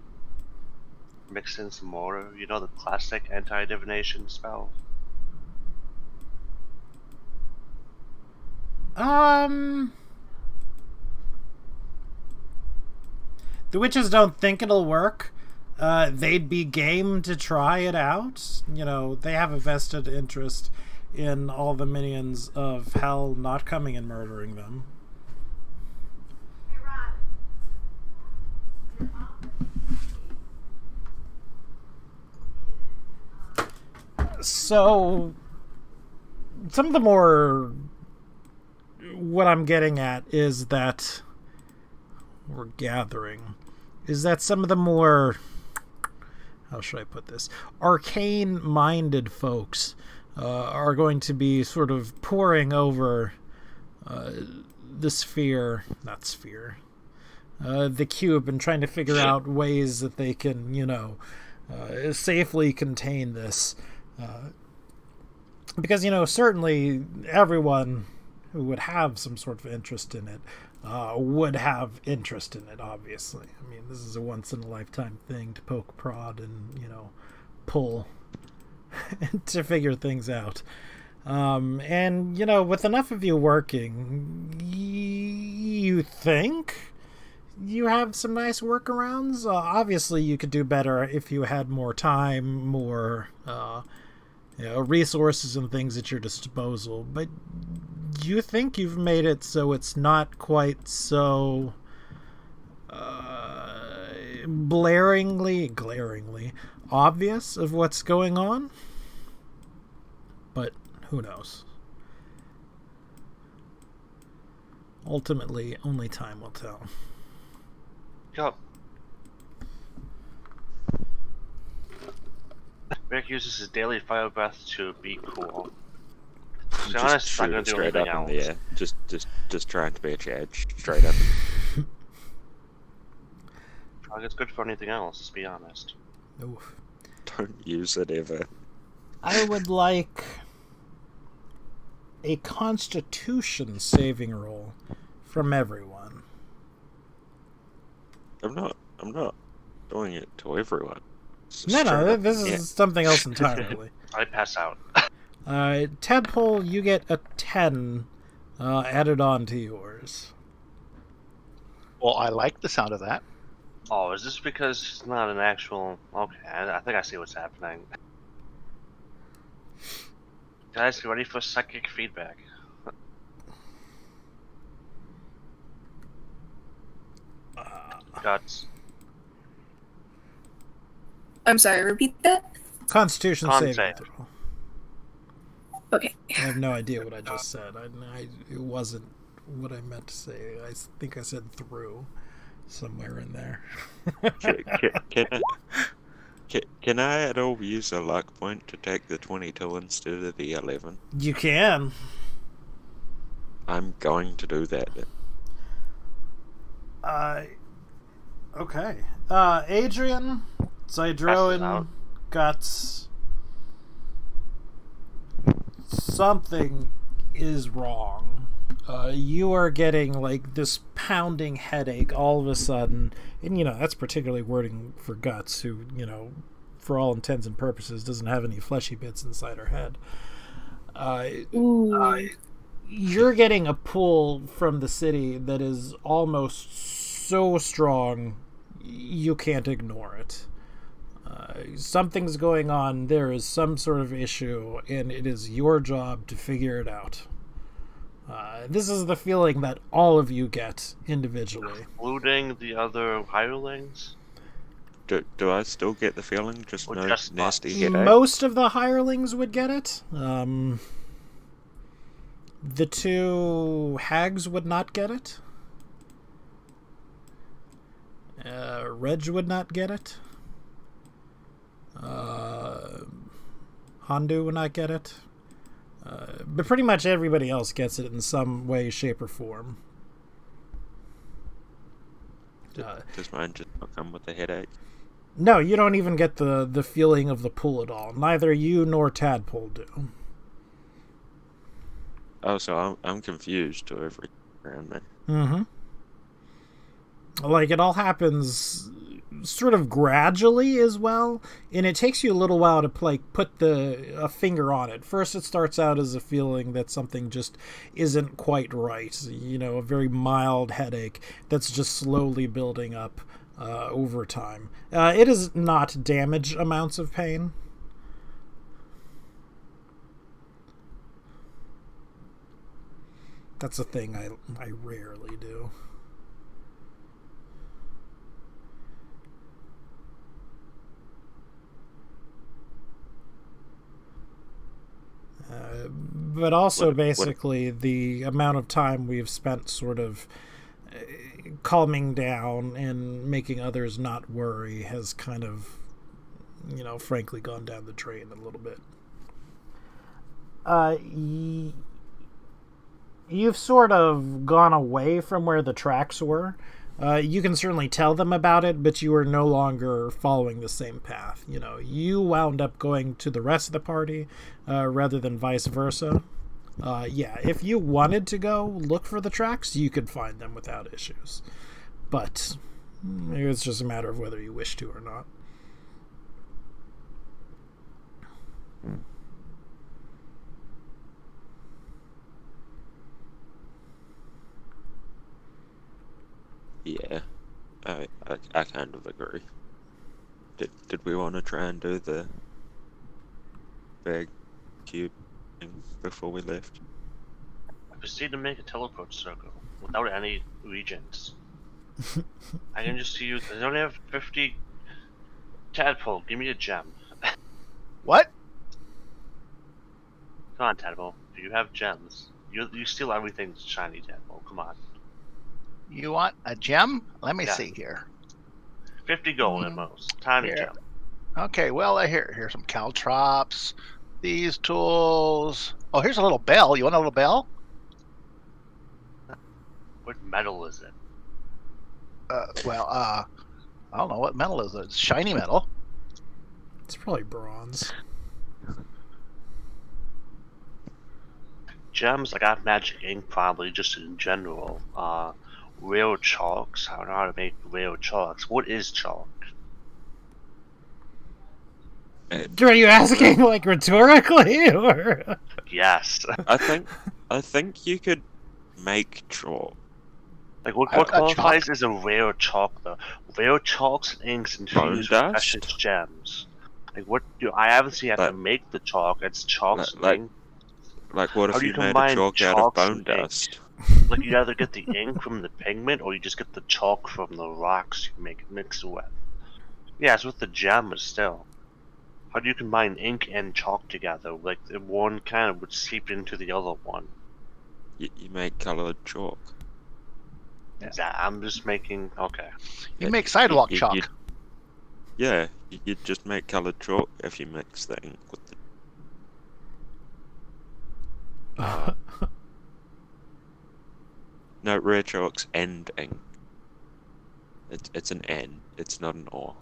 Mix in some water. You know the classic anti-divination spell. The witches don't think it'll work. They'd be game to try it out. You know, they have a vested interest in all the minions of hell not coming and murdering them. So, some of the more. What I'm getting at is that. We're gathering. Is that some of the more. How should I put this? Arcane minded folks are going to be sort of poring over the sphere. Not sphere. the cube and trying to figure out ways that they can, safely contain this. Because, certainly everyone who would have some sort of interest in it would have interest in it, obviously. I mean, this is a once-in-a-lifetime thing to poke, prod, and, pull to figure things out. And, with enough of you working, you think you have some nice workarounds. Obviously, you could do better if you had more time, more resources and things at your disposal. But you think you've made it so it's not quite so glaringly obvious of what's going on. But who knows? Ultimately, only time will tell. Yup. Rick uses his daily fire breath to be cool. To be honest, I'm not gonna do straight anything up in else. the air. Just trying to be a judge, straight up. I think it's good for anything else, let's be honest. Oof. Don't use it ever. I would like a Constitution saving roll from everyone. I'm not doing it to everyone. No, this is something else entirely. I pass out. Tadpole, you get a 10 added on to yours. Well, I like the sound of that. Oh, is this because it's not an actual... Okay, I think I see what's happening. Guys, get ready for psychic feedback. Guts. I'm sorry, repeat that? Constitution Con saving save. throw. Okay. I have no idea what I just said. It wasn't what I meant to say. I think I said through somewhere in there. Can I at all use a luck point to take the 22 instead of the 11? You can. I'm going to do that. Okay. Adrian, Zydroin, Guts. Something is wrong. You are getting like this pounding headache all of a sudden, and that's particularly wording for Guts, who for all intents and purposes doesn't have any fleshy bits inside her head. You're getting a pull from the city that is almost so strong you can't ignore it. Something's going on. There is some sort of issue, and it is your job to figure it out. This is the feeling that all of you get individually. Including the other hirelings? Do I still get the feeling? Just Or no just nasty us? headache? Most of the hirelings would get it. The two hags would not get it. Reg would not get it. Hondu would not get it. But pretty much everybody else gets it in some way, shape, or form. Does mine just not come with a headache? No, you don't even get the feeling of the pull at all. Neither you nor Tadpole do. Oh, so I'm confused to every around me. Mm-hmm. Like, it all happens sort of gradually as well, and it takes you a little while to put a finger on it. First, it starts out as a feeling that something just isn't quite right. A very mild headache that's just slowly building up over time. It is not damage amounts of pain. That's a thing I rarely do. But also, basically, the amount of time we've spent sort of calming down and making others not worry has kind of, frankly gone down the drain a little bit. You've sort of gone away from where the tracks were. You can certainly tell them about it, but you are no longer following the same path. You know, you wound up going to the rest of the party rather than vice versa. Yeah, if you wanted to go look for the tracks, you could find them without issues. But it's just a matter of whether you wish to or not. Yeah, I kind of agree. Did we want to try and do the big cube thing before we left? I proceed to make a teleport circle without any regents. I can just use. I only have 50 tadpole. Give me a gem. What? Come on, tadpole. Do you have gems? You steal everything that's shiny, tadpole. Come on. You want a gem? Let me Yeah. see here. 50 gold at most. Tiny Here. gem. Okay, well, here's some caltrops. These tools. Oh, here's a little bell. You want a little bell? What metal is it? I don't know what metal is it. It's shiny metal. It's probably bronze. Gems, I got magic ink probably just in general. Real chalks. I don't know how to make real chalks. What is chalk? Are you asking like rhetorically, or? Yes. I think you could make chalk. Like what A qualifies as a rare chalk though? Rare chalks and inks infused with Bone dust? precious gems. Like what do I haven't seen you have to make the chalk, it's chalks Like- ink. Like, what How if do you you made a combine chalk out of chalks bone and ink? dust? Like you either get the ink from the pigment or you just get the chalk from the rocks you make mix with. Yeah, it's with the gem, but still. How do you combine ink and chalk together? Like one kind of would seep into the other one. You make colored chalk. Is that I'm just making okay. You make sidewalk you- chalk. you- Yeah, you just make colored chalk if you mix the ink with the... No, rare chalks and ink. It's an N, it's not an O.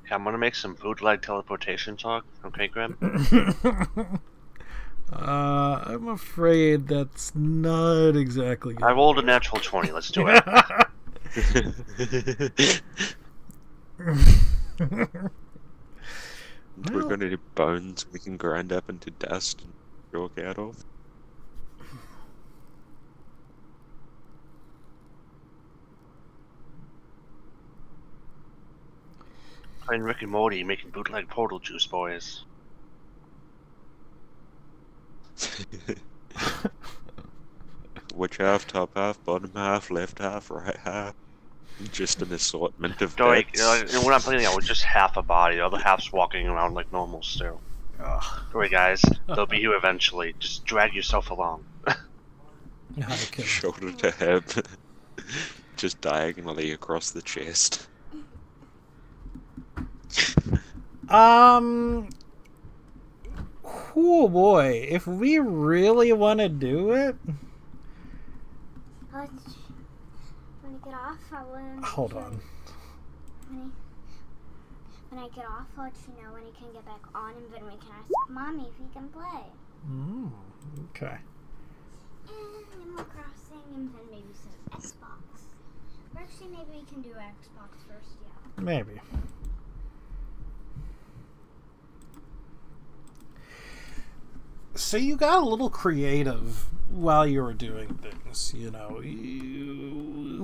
Yeah, I'm gonna make some bootleg teleportation talk. Okay, Grim? I'm afraid that's not exactly. I rolled a natural 20, let's do it. We're gonna do bones we can grind up into dust and chalk out of. Playing Rick and Morty making bootleg portal juice, boys. Which half? Top half, bottom half, left half, right half? Just an assortment of So, like, bits. when I'm playing out with just half a body, the other half's walking around like normal still. Ugh. Don't worry, guys. They'll be here eventually. Just drag yourself along. Okay. Shoulder to hip. Just diagonally across the chest. Oh boy, if we really want to do it, When I get off, I will. hold on. When I get off, I'll let you know when he can get back on, and then we can ask Mommy if he can play. Okay. And Animal Crossing, and then maybe some Xbox. Or actually, maybe we can do Xbox first, yeah. Maybe. So you got a little creative while you were doing things, you know.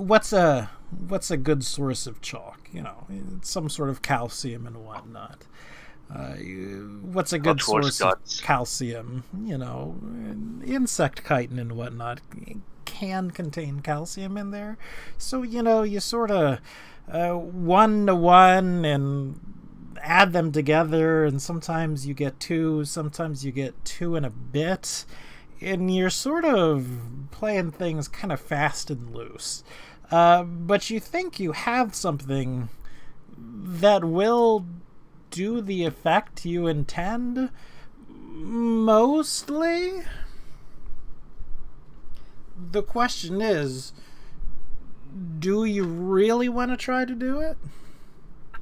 What's a good source of chalk? You know, some sort of calcium and whatnot. What's a good towards source guts. of calcium? You know, insect chitin and whatnot can contain calcium in there. So, you know, you sort of 1 to 1 and add them together, and sometimes you get 2, sometimes you get 2 and a bit, and you're sort of playing things kind of fast and loose. But you think you have something that will do the effect you intend, mostly? the question is, do you really want to try to do it?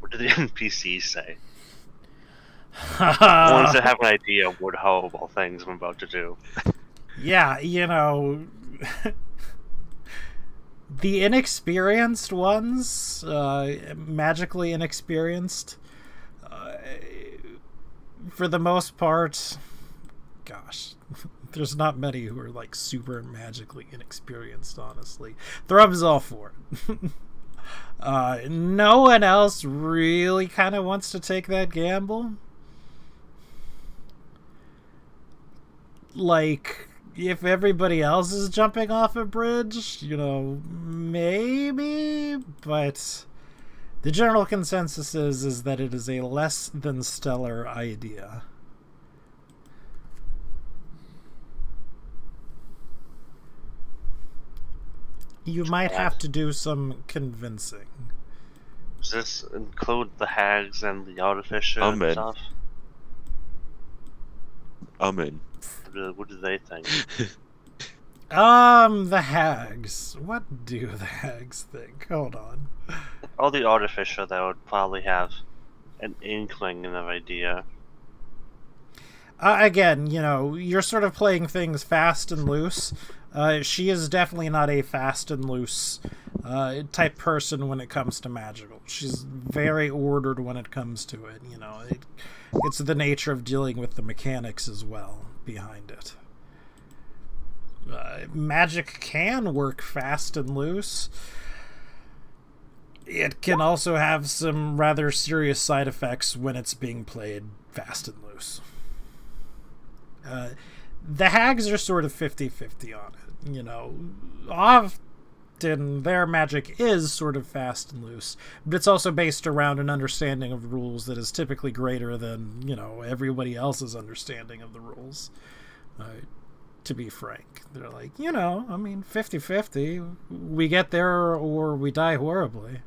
What do the NPCs say? Ones that have an idea of what horrible things I'm about to do. Yeah, the inexperienced ones, magically inexperienced, for the most part, gosh, there's not many who are like super magically inexperienced, honestly. Thrub's all for it. No one else really kind of wants to take that gamble. Like, if everybody else is jumping off a bridge, maybe, but the general consensus is that it is a less than stellar idea. You might have to do some convincing. Does this include the hags and the artificer I'm and in. stuff? I'm in. What do they think? The hags. What do the hags think? Hold on. All the artificer that would probably have an inkling of idea. Again, you're sort of playing things fast and loose. She is definitely not a fast and loose type person when it comes to magical. She's very ordered when it comes to it. It's the nature of dealing with the mechanics as well behind it. Magic can work fast and loose. It can also have some rather serious side effects when it's being played fast and loose. The hags are sort of 50-50 on it. Often their magic is sort of fast and loose, but it's also based around an understanding of rules that is typically greater than, everybody else's understanding of the rules. To be frank, they're like, 50-50. We get there or we die horribly.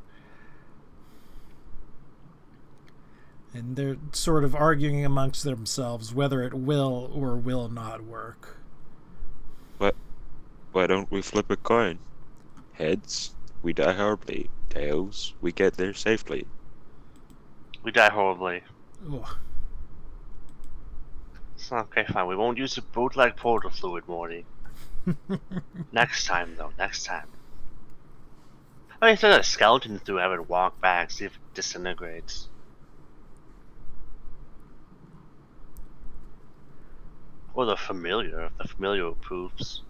And they're sort of arguing amongst themselves whether it will or will not work. Why don't we flip a coin? Heads, we die horribly. Tails, we get there safely. We die horribly. Ugh. It's okay, fine. We won't use the bootleg portal fluid, Morty. Next time, though. Next time. I mean, if there's a skeleton to have it walk back, see if it disintegrates. Or the familiar, if the familiar approves.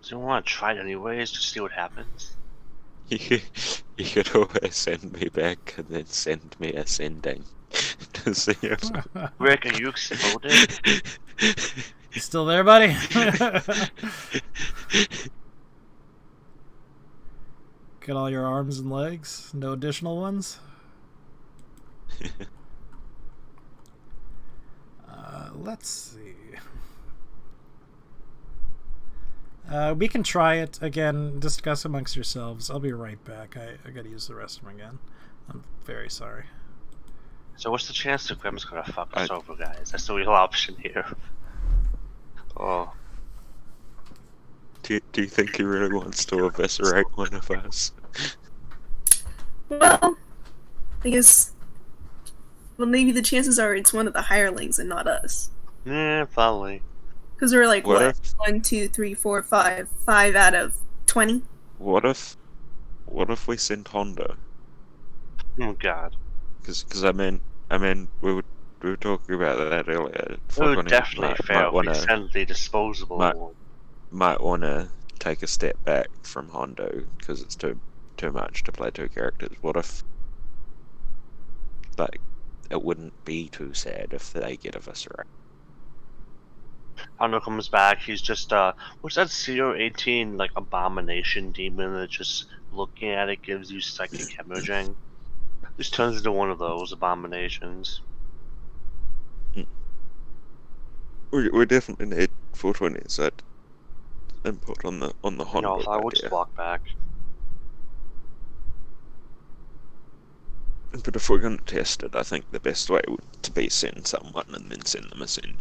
So you want to try it anyways, just see what happens? You could always send me back and then send me ascending to see if... Rick, are you exploded? You still there, buddy? Got all your arms and legs? No additional ones? Let's see. We can try it again. Discuss amongst yourselves. I'll be right back. I gotta use the restroom again. I'm very sorry. So what's the chance that Grim's gonna fuck us over, guys? That's the real option here. Oh. Do you think he really wants to eviscerate one of us? Well, I guess. Well, maybe the chances are it's one of the hirelings and not us. Yeah, probably. Because we're like, What what? if- 1, 2, 3, 4, 5. 5 out of 20? What if we send Honda? Oh god. Because I mean, we were talking about that earlier. It would definitely fail if we send the disposable one. Might want to take a step back from Hondo because it's too much to play two characters. What if, like, it wouldn't be too sad if they get eviscerated? Hondo comes back, he's just, what's that CO-18, like, abomination demon that just looking at it gives you psychic hemorrhaging? Just turns into one of those abominations. We definitely need 420's input on the Hondo. No, I would idea. just walk back. But if we're going to test it, I think the best way would to be send someone and then send them a send.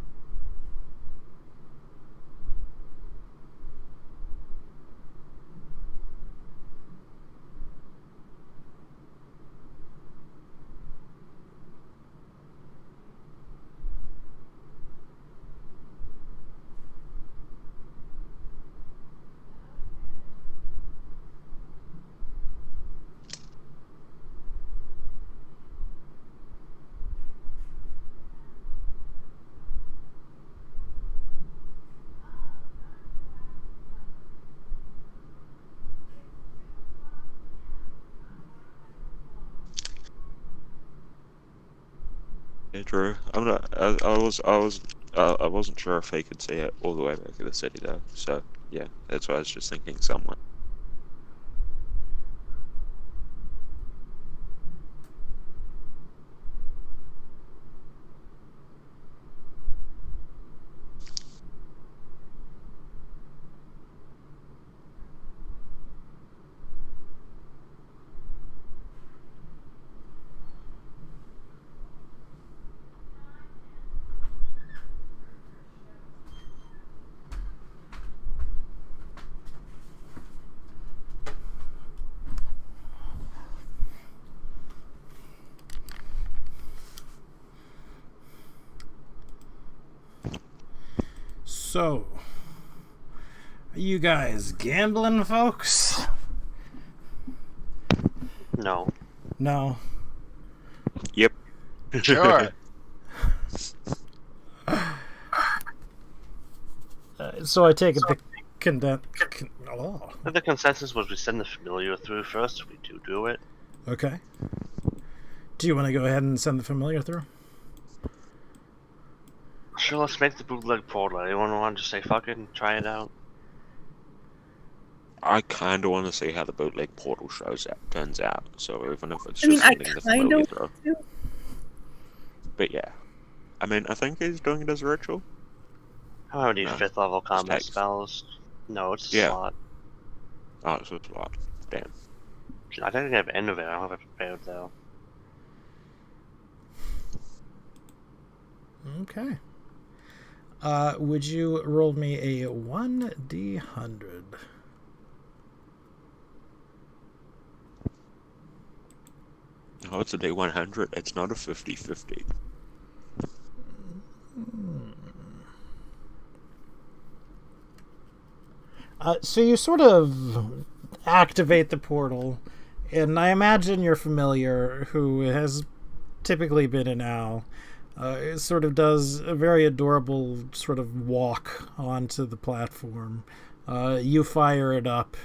Yeah, true. I'm not. I wasn't sure if he could see it all the way back to the city though. So yeah, that's why I was just thinking someone. So, are you guys gambling, folks? No. No. Yep. Sure. So I take it the The consensus was we send the familiar through first. We do it. Okay. Do you want to go ahead and send the familiar through? Sure, let's make the bootleg portal. Anyone want to just say fuck it and try it out? I kind of want to see how the bootleg portal turns out. So even if it's I mean, just I sending the kind familiar of through. do. But yeah, I mean, I think he's doing it as a ritual. How many No. 5th level combat Just spells? No, it's a Yeah. slot. Oh, it's a lot. Damn. I think I have end of it. I don't have it prepared though. Okay. Would you roll me a 1d100? Oh, it's a D100. It's not a 50-50. So you sort of activate the portal, and I imagine your familiar, who has typically been an owl, sort of does a very adorable sort of walk onto the platform. You fire it up,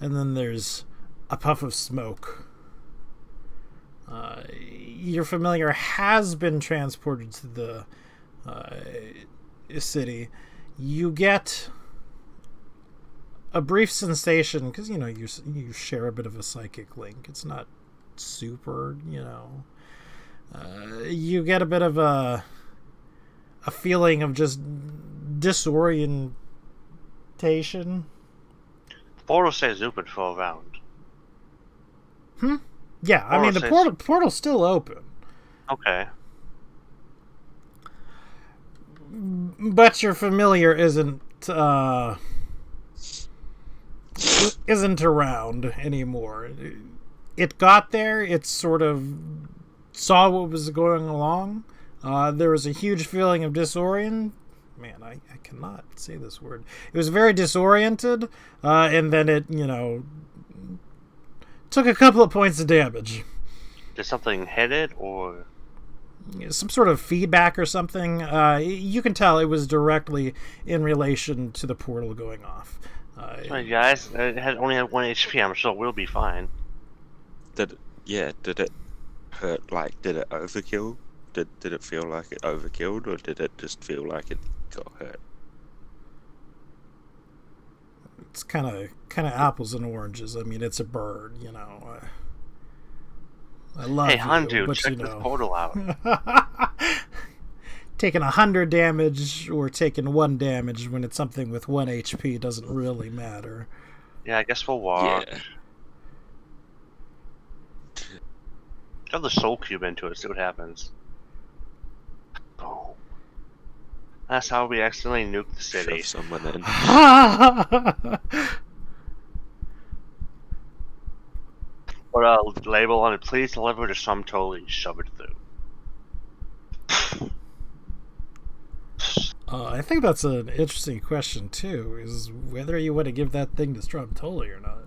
and then there's a puff of smoke. Your familiar has been transported to the city. You get a brief sensation, because you share a bit of a psychic link. It's not super, you get a bit of a feeling of just disorientation. The portal stays open for a round. Yeah, I mean, the portal's still open. Okay. But your familiar isn't around anymore. It got there, it sort of saw what was going along. There was a huge feeling of disorient. Man, I cannot say this word. It was very disoriented, and then it, took a couple of points of damage. Did something hit it, or some sort of feedback or something? You can tell it was directly in relation to the portal going off. Sorry, guys, it only had 1 HP. I'm sure we'll be fine. Did it hurt? Like, did it overkill? Did it feel like it overkilled, or did it just feel like it got hurt? It's kind of apples and oranges. I mean, it's a bird, I love Hey, you, Handu, but check this portal out. Taking 100 damage or taking 1 damage when it's something with 1 HP doesn't really matter. Yeah, I guess we'll walk. Yeah. Shove the soul cube into it, see what happens. Boom. That's how we accidentally nuked the city. Shove someone in. Put a label on it, please deliver to some totally shove it through. I think that's an interesting question too, is whether you want to give that thing to Stromtoli or not.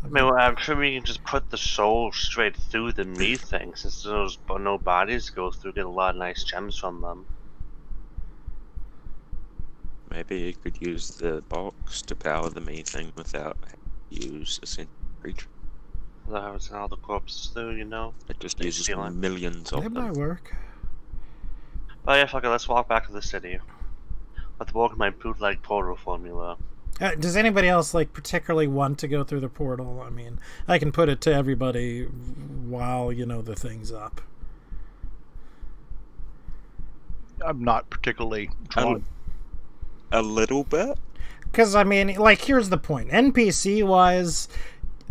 I mean, I'm sure we can just put the soul straight through the me thing, since those no bodies go through, get a lot of nice gems from them. Maybe you could use the box to power the me thing without use a sentient creature. There's all the corpses through, you know. It just They uses feel it. millions of It them. might work. Oh yeah, fuck it, let's walk back to the city. Let's walk my bootleg portal formula. Does anybody else like particularly want to go through the portal? I mean, I can put it to everybody while the thing's up. I'm not particularly drawn. A little bit. Because I mean, like, here's the point: NPC wise,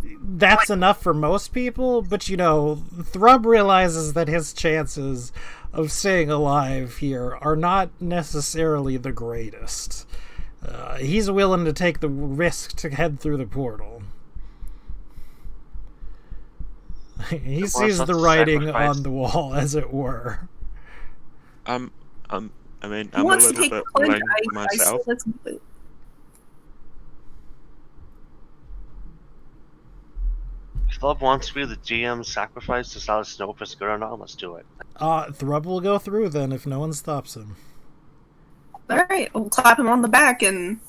that's enough for most people. But Thrub realizes that his chances of staying alive here are not necessarily the greatest. He's willing to take the risk to head through the portal. He sees the writing on the wall, as it were. I mean, I'm a wants to little take bit the plunge. lame I say myself. let's do it. If Love wants to be the GM sacrifice to Solid Snow if it's good or not, let's do it. Thrub will go through then if no one stops him. All right, we'll clap him on the back and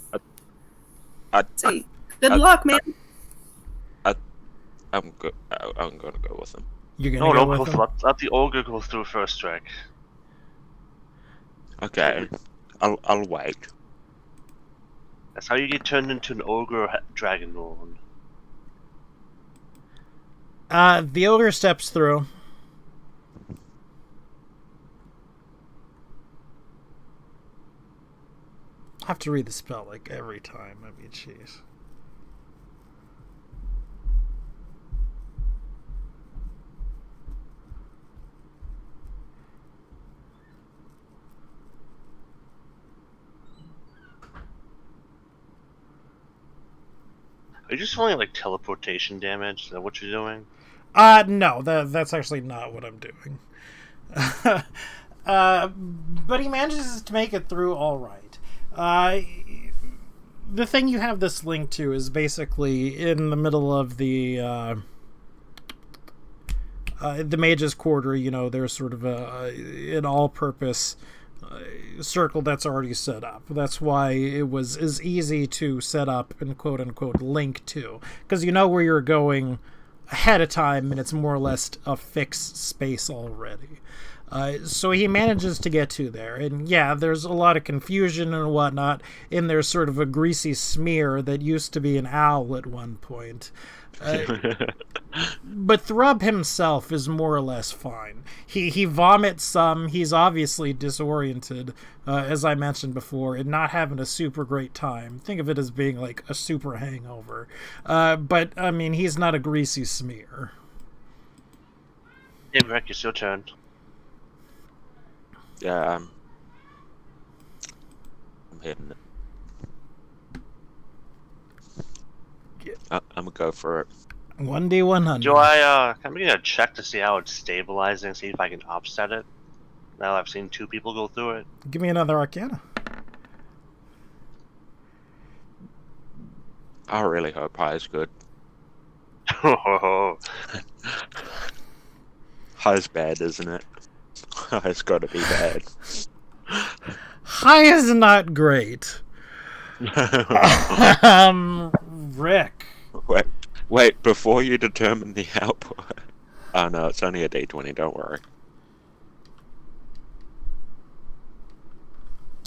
say, "Good I- luck, man." I'm gonna go with him. You're No, gonna don't go go with through. him? Let the ogre go through first, Rick. Okay, I'll wait. That's how you get turned into an ogre or dragonborn. The ogre steps through. I have to read the spell like every time. I mean, jeez. Are you just feeling like teleportation damage? Is that what you're doing? No, that's actually not what I'm doing. But he manages to make it through all right. The thing you have this link to is basically in the middle of the mage's quarter. There's sort of an all-purpose circle that's already set up. That's why it was as easy to set up and quote-unquote link to, because you know where you're going ahead of time, and it's more or less a fixed space already. So he manages to get to there, and yeah, there's a lot of confusion and whatnot, and there's sort of a greasy smear that used to be an owl at one point. But Thrub himself is more or less fine. He vomits some. He's obviously disoriented, as I mentioned before, and not having a super great time. Think of it as being like a super hangover. But, I mean, he's not a greasy smear. Hey, Rick, it's your turn. Yeah, I'm hitting it. I'm gonna go for it. 1d100. Do I, can we get a check to see how it's stabilizing, see if I can offset it? Now I've seen 2 people go through it. Give me another Arcana. I really hope High's good. Oh, High's bad, isn't it? High's got to be bad. High is not great. Rick. Wait, before you determine the output. Oh no, it's only a d20, don't worry.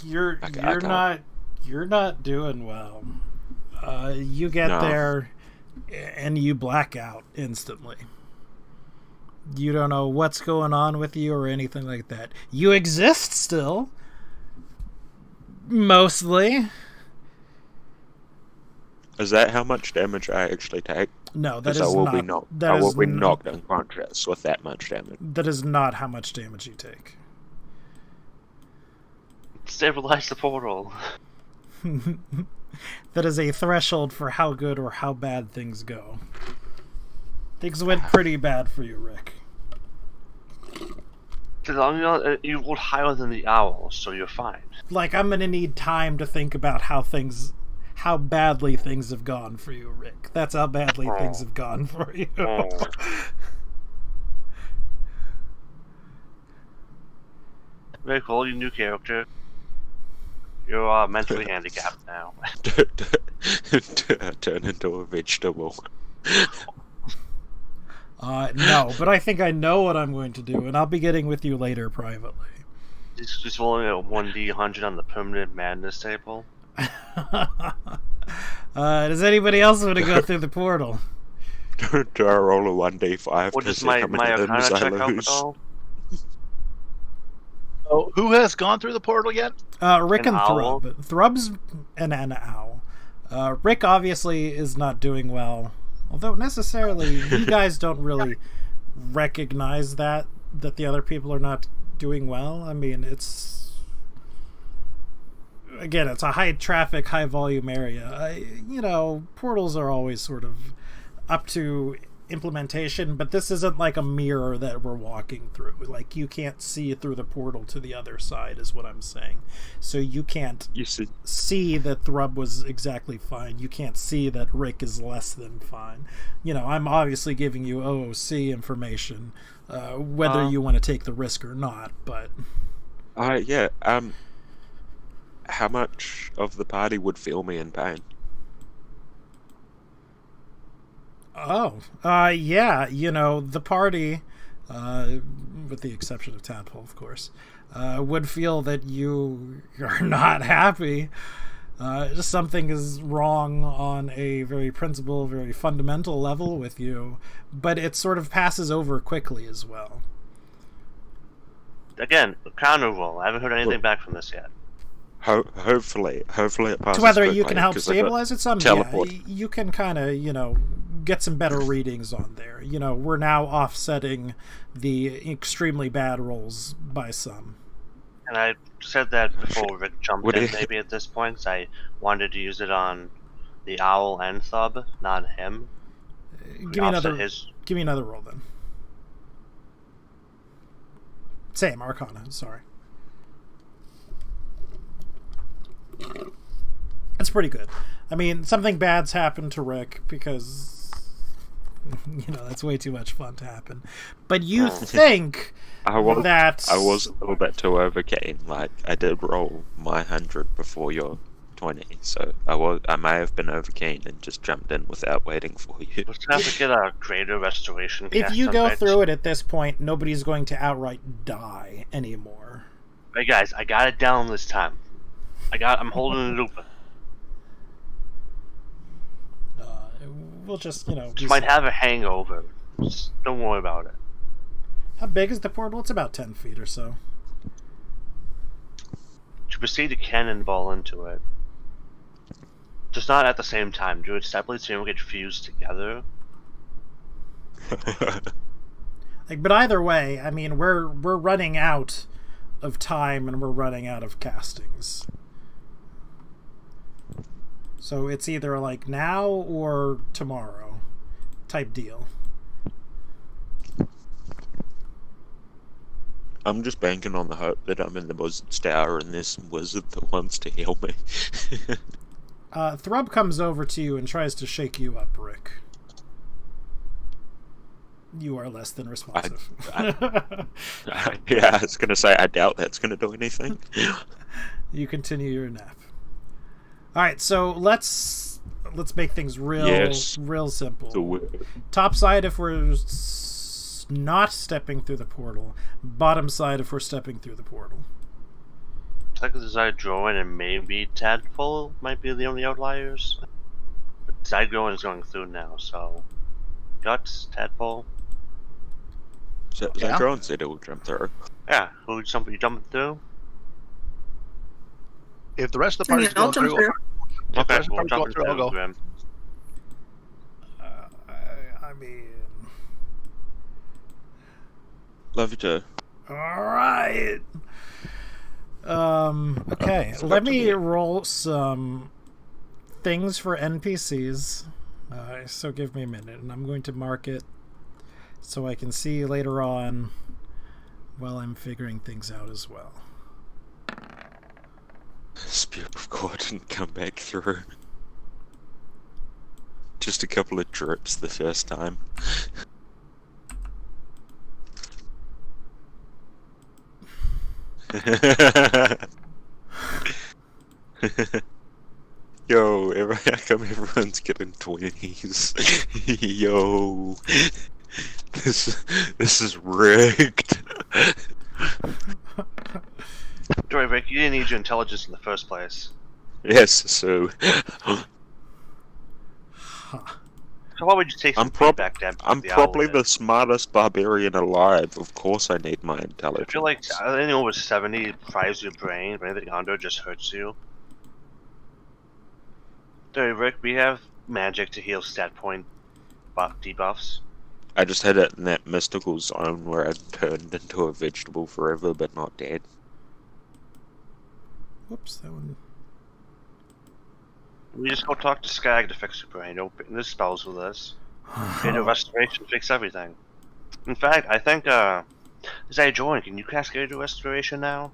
You're I you're not doing well. You get No. there and you black out instantly. You don't know what's going on with you or anything like that. You exist still. Mostly. Is that how much damage I actually take? No, that Because is I will not. be knocked. that I will is be n- knocked unconscious with that much damage. That is not how much damage you take. stabilize the portal. That is a threshold for how good or how bad things go. Things went pretty bad for you, Rick. You rolled higher than the owl, so you're fine. Like, I'm gonna need time to think about how badly things have gone for you, Rick. That's how badly things have gone for you. Oh. Very cool, your new character. You're mentally handicapped now. Turn into a vegetable. No, but I think I know what I'm going to do, and I'll be getting with you later privately. Just rolling a 1d100 on the permanent madness table. Does anybody else want to go through the portal? Do I roll a 1d5 Or to does see my how many Arcana limbs I check out lose? at all? Oh, who has gone through the portal yet? Rick An and owl? Thrub. Thrub's an owl. Rick obviously is not doing well. Although necessarily, you guys don't really recognize that the other people are not doing well. I mean, it's a high traffic, high volume area. Portals are always sort of up to implementation, but this isn't like a mirror that we're walking through. Like, you can't see through the portal to the other side is what I'm saying. So you can't You see, that Thrub was exactly fine. You can't see that Rick is less than fine. I'm obviously giving you OOC information, whether you want to take the risk or not, but yeah. How much of the party would feel me in pain? yeah, the party, with the exception of Tadpole, of course, would feel that you are not happy. Something is wrong on a very principal, very fundamental level with you, but it sort of passes over quickly as well. Again, counter roll. I haven't heard anything back from this yet. Hopefully it passes. To whether you quickly, can help 'cause I got stabilize it some, teleport. yeah, you can kind of, get some better readings on there. We're now offsetting the extremely bad rolls by some. And I said that before Rick jumped Would in, it- maybe at this point, so I wanted to use it on the owl and Thub, not him. Give me Offset another. Give me another roll then. Same Arcana. Sorry. That's pretty good. I mean, something bad's happened to Rick because that's way too much fun to happen. But you think I was that a little bit too overkeen. Like, I did roll my 100 before your 20, so I may have been overkeen and just jumped in without waiting for you. We'll just have to get a greater restoration. if cast you on go Rich. through it at this point, nobody's going to outright die anymore. Hey guys, I got it down this time. I'm holding it open. We'll just, Just might have a hangover. Just don't worry about it. How big is the portal? It's about 10 feet or so. To proceed to cannonball into it. Just not at the same time. Do it separately so you don't get fused together. But either way, I mean, we're running out of time and we're running out of castings. So it's either like now or tomorrow type deal. I'm just banking on the hope that I'm in the Wizard's Tower and there's some wizard that wants to heal me. Thrub comes over to you and tries to shake you up, Rick. You are less than responsive. Yeah, I was gonna say, I doubt that's gonna do anything. You continue your nap. All right, so let's make things real simple. Top side if we're not stepping through the portal. Bottom side if we're stepping through the portal. Like Zydroin and maybe Tadpole might be the only outliers. But Zydroin is going through now, so Guts, Tadpole. Yeah. Zydron said it will jump through. Yeah, you jumping through? If the rest of the party's I'll going jump through, through. if the Okay, rest of the we'll party's going jump through, I'll go. Grim. I mean, Love you too. all right. Okay, let me roll some things for NPCs. So give me a minute, and I'm going to mark it so I can see later on while I'm figuring things out as well. Spear of God didn't come back through. Just a couple of drips the first time. Yo, how come everyone's getting 20s? Yo. This is rigged. Joey Rick, you didn't need your intelligence in the first place. Yes, so So why would you take some feedback to I'm the probably owl the smartest barbarian alive. Of course I need my I intelligence. feel like anything over 70 fries your brain, but anything under just hurts you. Joey Rick, we have magic to heal stat point debuffs. I just had it in that mystical zone where I turned into a vegetable forever but not dead. Whoops, that one. We just go talk to Skag to fix your brain. Open the spells with us. And a restoration fix everything. In fact, I think as I join, can you cascade a restoration now?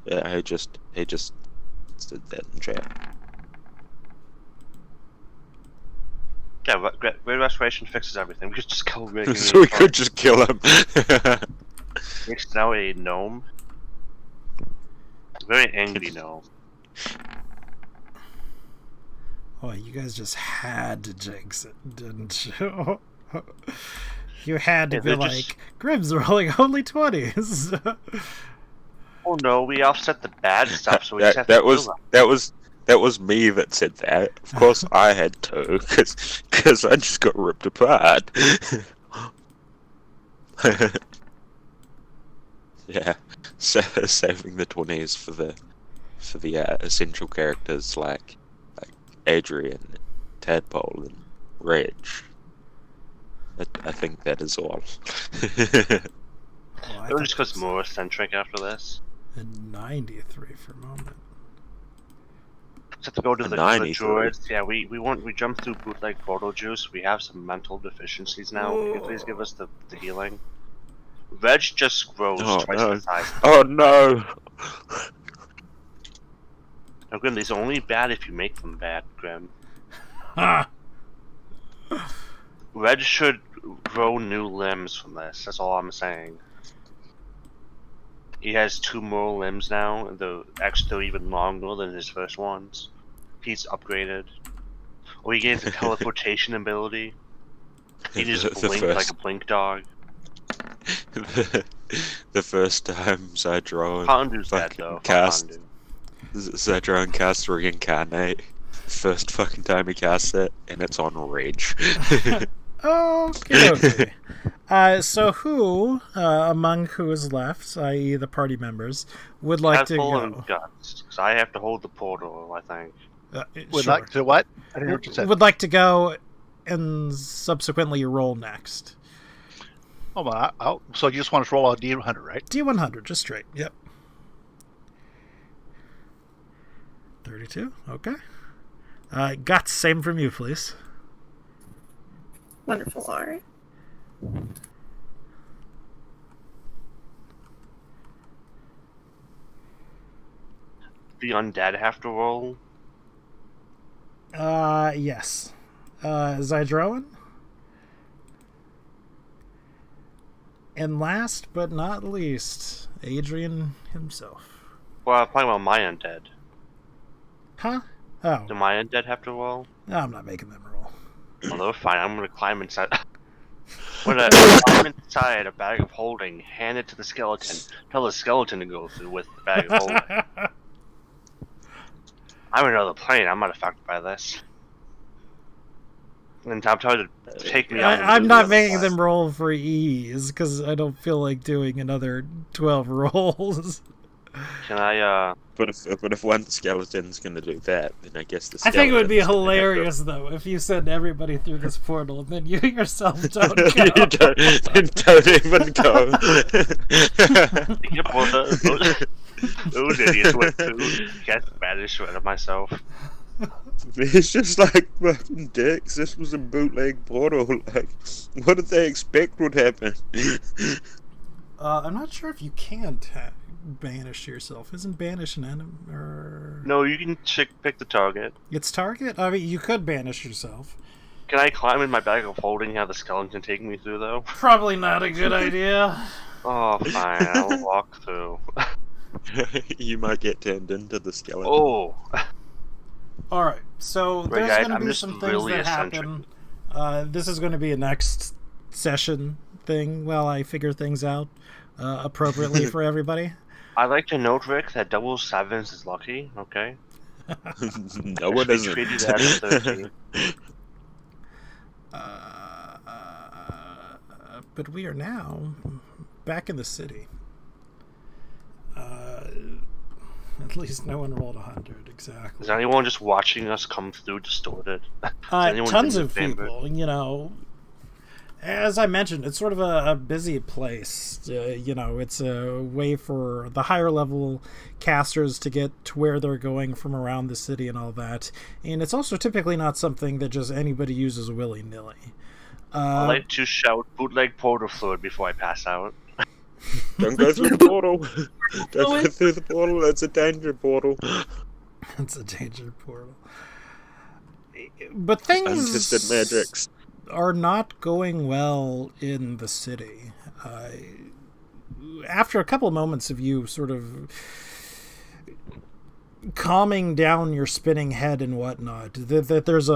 Yeah, he just did that in chat. Yeah, Great Restoration fixes everything. We could just kill Rick. So we could just kill him. Rick's now a gnome. Very angry gnome. Oh, you guys just had to jinx it, didn't you? You had to Yeah, be they're like, just- Grim's rolling only 20s. Oh no, we offset the bad stuff, so we just have to that kill was them. that was me that said that. Of course I had to, because I just got ripped apart. Yeah, so saving the 20s for the essential characters like Adrian, Tadpole, and Reg. I think that is all. Oh, It was just because more eccentric after this. a 93 for a moment. Just have to go to A the 93. druids. Yeah, we jumped through bootleg photo juice. We have some mental deficiencies now. Can you please give us the healing? Reg just grows Oh, twice no. the size. Oh no! Now, Grim, these are only bad if you make them bad, Grim. Ha! Reg should grow new limbs from this. That's all I'm saying. He has 2 more limbs now, and they're even longer than his first ones. He's upgraded. Or he gains a teleportation ability. He just The blinked first- like a blink dog. the first time Zydro Pondu's dead fucking though. cast Pondu. Zydro and cast Reincarnate. First fucking time he casts it, and it's on Rage. Okay. So who, among who is left, i.e. the party members, would like to Tadpole go? and Guts, 'cause I have to hold the portal, I think. Would Sure. like to what? I didn't hear what you said. Would like to go and subsequently roll next. Oh, well, so you just want us to roll a D100, right? D100, just straight. Yep. 32. Okay. Guts, same from you, please. Wonderful, alright. The undead have to roll. Yes. Zydroan. And last but not least, Adrian himself. Well, I'm talking about my undead. Huh? Oh, Do my undead have to roll? no, I'm not making them roll. Well, they're fine. I'm gonna climb inside. I'm gonna climb inside a bag of holding, hand it to the skeleton, tell the skeleton to go through with the bag of holding. I'm another plane. I'm not affected by this. And I'm trying to take me out. I'm not making them roll for ease because I don't feel like doing another 12 rolls. Can I? But if one skeleton's gonna do that, then I guess the I think it would be skeleton's gonna have to- hilarious though if you send everybody through this portal and then you yourself don't You go. don't even go. Yep, well, those idiots went to get banished rid of myself. It's just like fucking dicks. This was a bootleg portal. Like, what did they expect would happen? I'm not sure if you can banish yourself. Isn't banish an enemy? Or... No, you can pick the target. It's target? I mean, you could banish yourself. Can I climb in my bag of holding and have the skeleton take me through, though? Probably not a good idea. Oh, fine. I'll walk through. You might get turned into the skeleton. Oh, Alright, so there's guys, going to I'm be just some things really that eccentric. happen. This is going to be a next session thing while I figure things out appropriately for everybody. I'd like to note, Rick, that double sevens is lucky. Okay. No, it Should be treated as a 13. But we are now back in the city. At least no one rolled 100 exactly. Is anyone just watching us come through distorted? Anyone Tons in of the chamber? people, you know. As I mentioned, it's sort of a busy place. You know, it's a way for the higher level casters to get to where they're going from around the city and all that. And it's also typically not something that just anybody uses willy-nilly. I like to shout bootleg portal fluid before I pass out. Don't go through the portal. Don't go through the portal. It's a danger portal. It's a danger portal. But things Untested magics are not going well in the city. After a couple of moments of you sort of calming down your spinning head and whatnot, that there's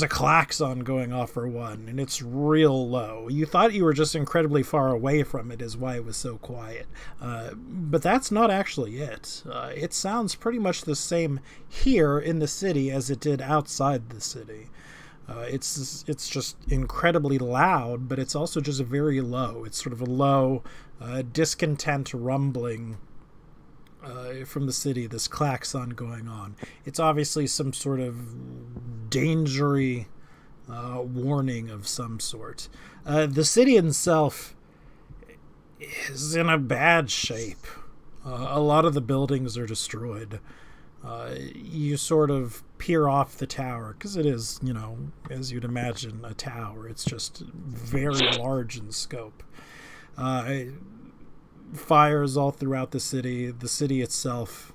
a klaxon going off for one, and it's real low. You thought you were just incredibly far away from it is why it was so quiet, but that's not actually it. It sounds pretty much the same here in the city as it did outside the city. It's just incredibly loud, but it's also just very low. It's sort of a low, discontent rumbling from the city, this klaxon going on. It's obviously some sort of dangery warning of some sort. The city itself is in a bad shape. A lot of the buildings are destroyed. You sort of peer off the tower, because it is, you know, as you'd imagine, a tower. It's just very large in scope. Fires all throughout the city. The city itself,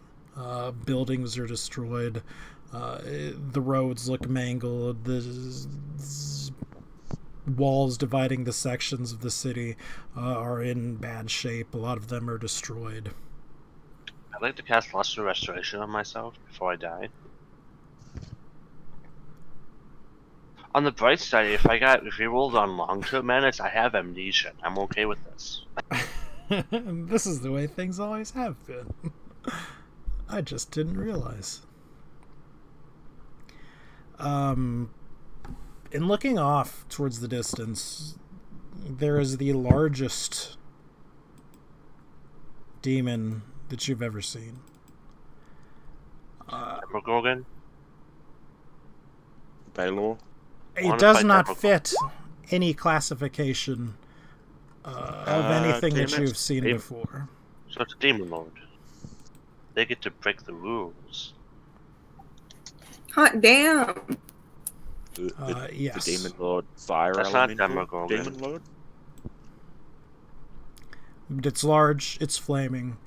buildings are destroyed. The roads look mangled. The walls dividing the sections of the city are in bad shape. A lot of them are destroyed. I'd like to cast Luster Restoration on myself before I die. On the bright side, if we rolled on long-term menace, I have amnesia. I'm okay with this. This is the way things always have been. I just didn't realize. In looking off towards the distance, there is the largest demon that you've ever seen. Demogorgon? Baylor. It does not fit any classification of anything that you've seen before. So it's a demon lord. They get to break the rules. Hot damn! Yes. The demon lord, fire That's not elemental Demogorgon. demon lord. It's large, it's flaming.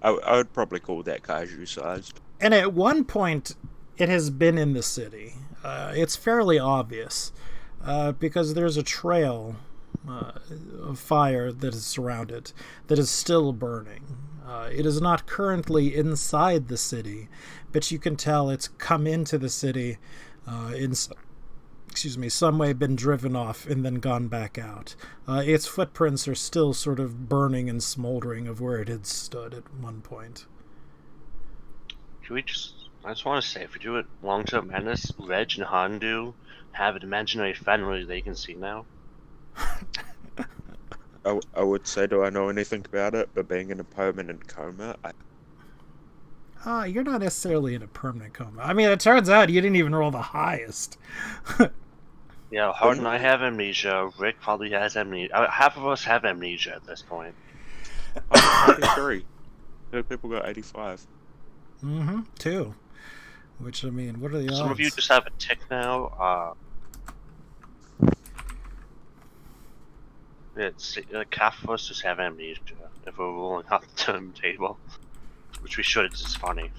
I would probably call that kaiju sized. And at one point, it has been in the city. It's fairly obvious because there's a trail of fire that is surrounded, that is still burning. It is not currently inside the city, but you can tell it's come into the city in some way, been driven off and then gone back out. Its footprints are still sort of burning and smoldering of where it had stood at one point. I just want to say, if we do it long-term menace, Reg and Handu have an imaginary family they can see now. I would say, do I know anything about it? But being in a permanent coma, You're not necessarily in a permanent coma. I mean, it turns out you didn't even roll the highest. Yeah, Hart and I have amnesia. Rick probably has amnesia. Half of us have amnesia at this point. 83. People got 85. Mm-hmm. 2. Which, I mean, what are the odds? Some of you just have a tick now. It's like half of us just have amnesia if we're rolling off the term table, which we should. It's just funny.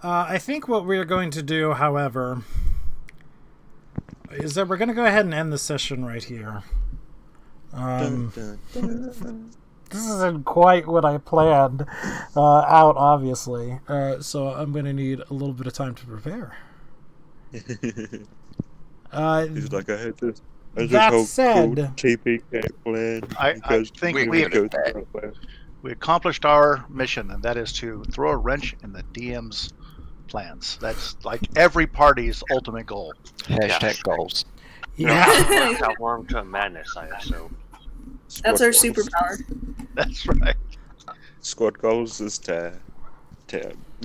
I think what we're going to do, however, is that we're going to go ahead and end the session right here. this isn't quite what I planned out, obviously. So I'm going to need a little bit of time to prepare. He's Uh, like, I had this That whole said- cool TPK plan. I because think we we, would go through we accomplished our mission, and that is to throw a wrench in the DM's plans. That's like every party's ultimate goal. Hashtag goals. yeah. Catworm to madness, I assume. That's our Squad goals. superpower. That's right. Squad goals is to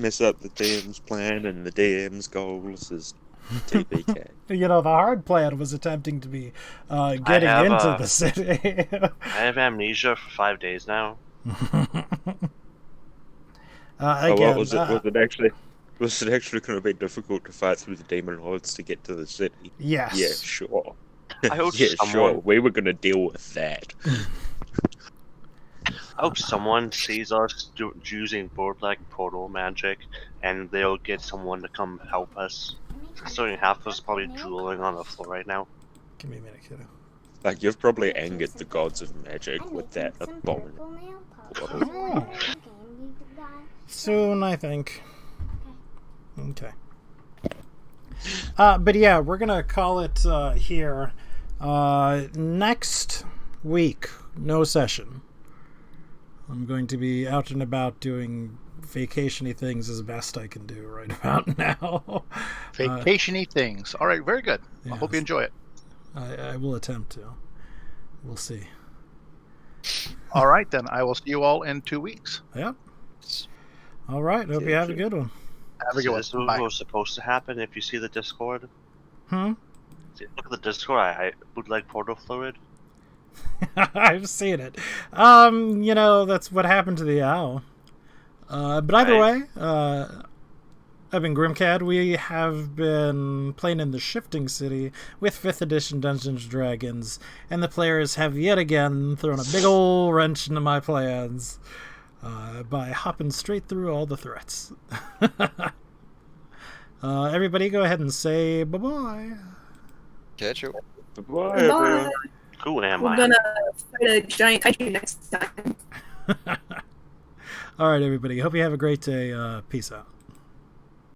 mess up the DM's plan, and the DM's goals is TPK. You know, the hard plan was attempting to be getting have, into the city. I have amnesia for 5 days now. Again, Was it actually going to be difficult to fight through the demon lords to get to the city? yes. Yeah, sure. I hope Yeah, someone- sure. We were going to deal with that. I hope someone sees us using board like portal magic, and they'll get someone to come help us. Considering half of us probably drooling on the floor right now. Give me a minute, kiddo. Like, you've probably angered the gods of magic with that abominable. Oh. Soon, I think. Okay. But yeah, we're gonna call it here. Next week, no session. I'm going to be out and about doing vacation-y things as best I can do right about now. Vacation-y things. All right, very good. I hope you yes. enjoy it. I will attempt to. We'll see. All right, then. I will see you all in 2 weeks. Yep. All right. Hope you have a good one. Have a good one. This is Bye. what was supposed to happen if you see the Discord. Hmm? Look at the Discord. I would like portal fluid. I've seen it. You know, that's what happened to the owl. But either way, I've been Grimcad. We have been playing in the Shifting City with 5th edition Dungeons & Dragons, and the players have yet again thrown a big ol' wrench into my plans by hopping straight through all the threats. Everybody go ahead and say bye-bye. Catch you. Bye, everyone. Bye. Who am We're I? gonna fight a giant kaiju next time. All right, everybody. Hope you have a great day. Peace out.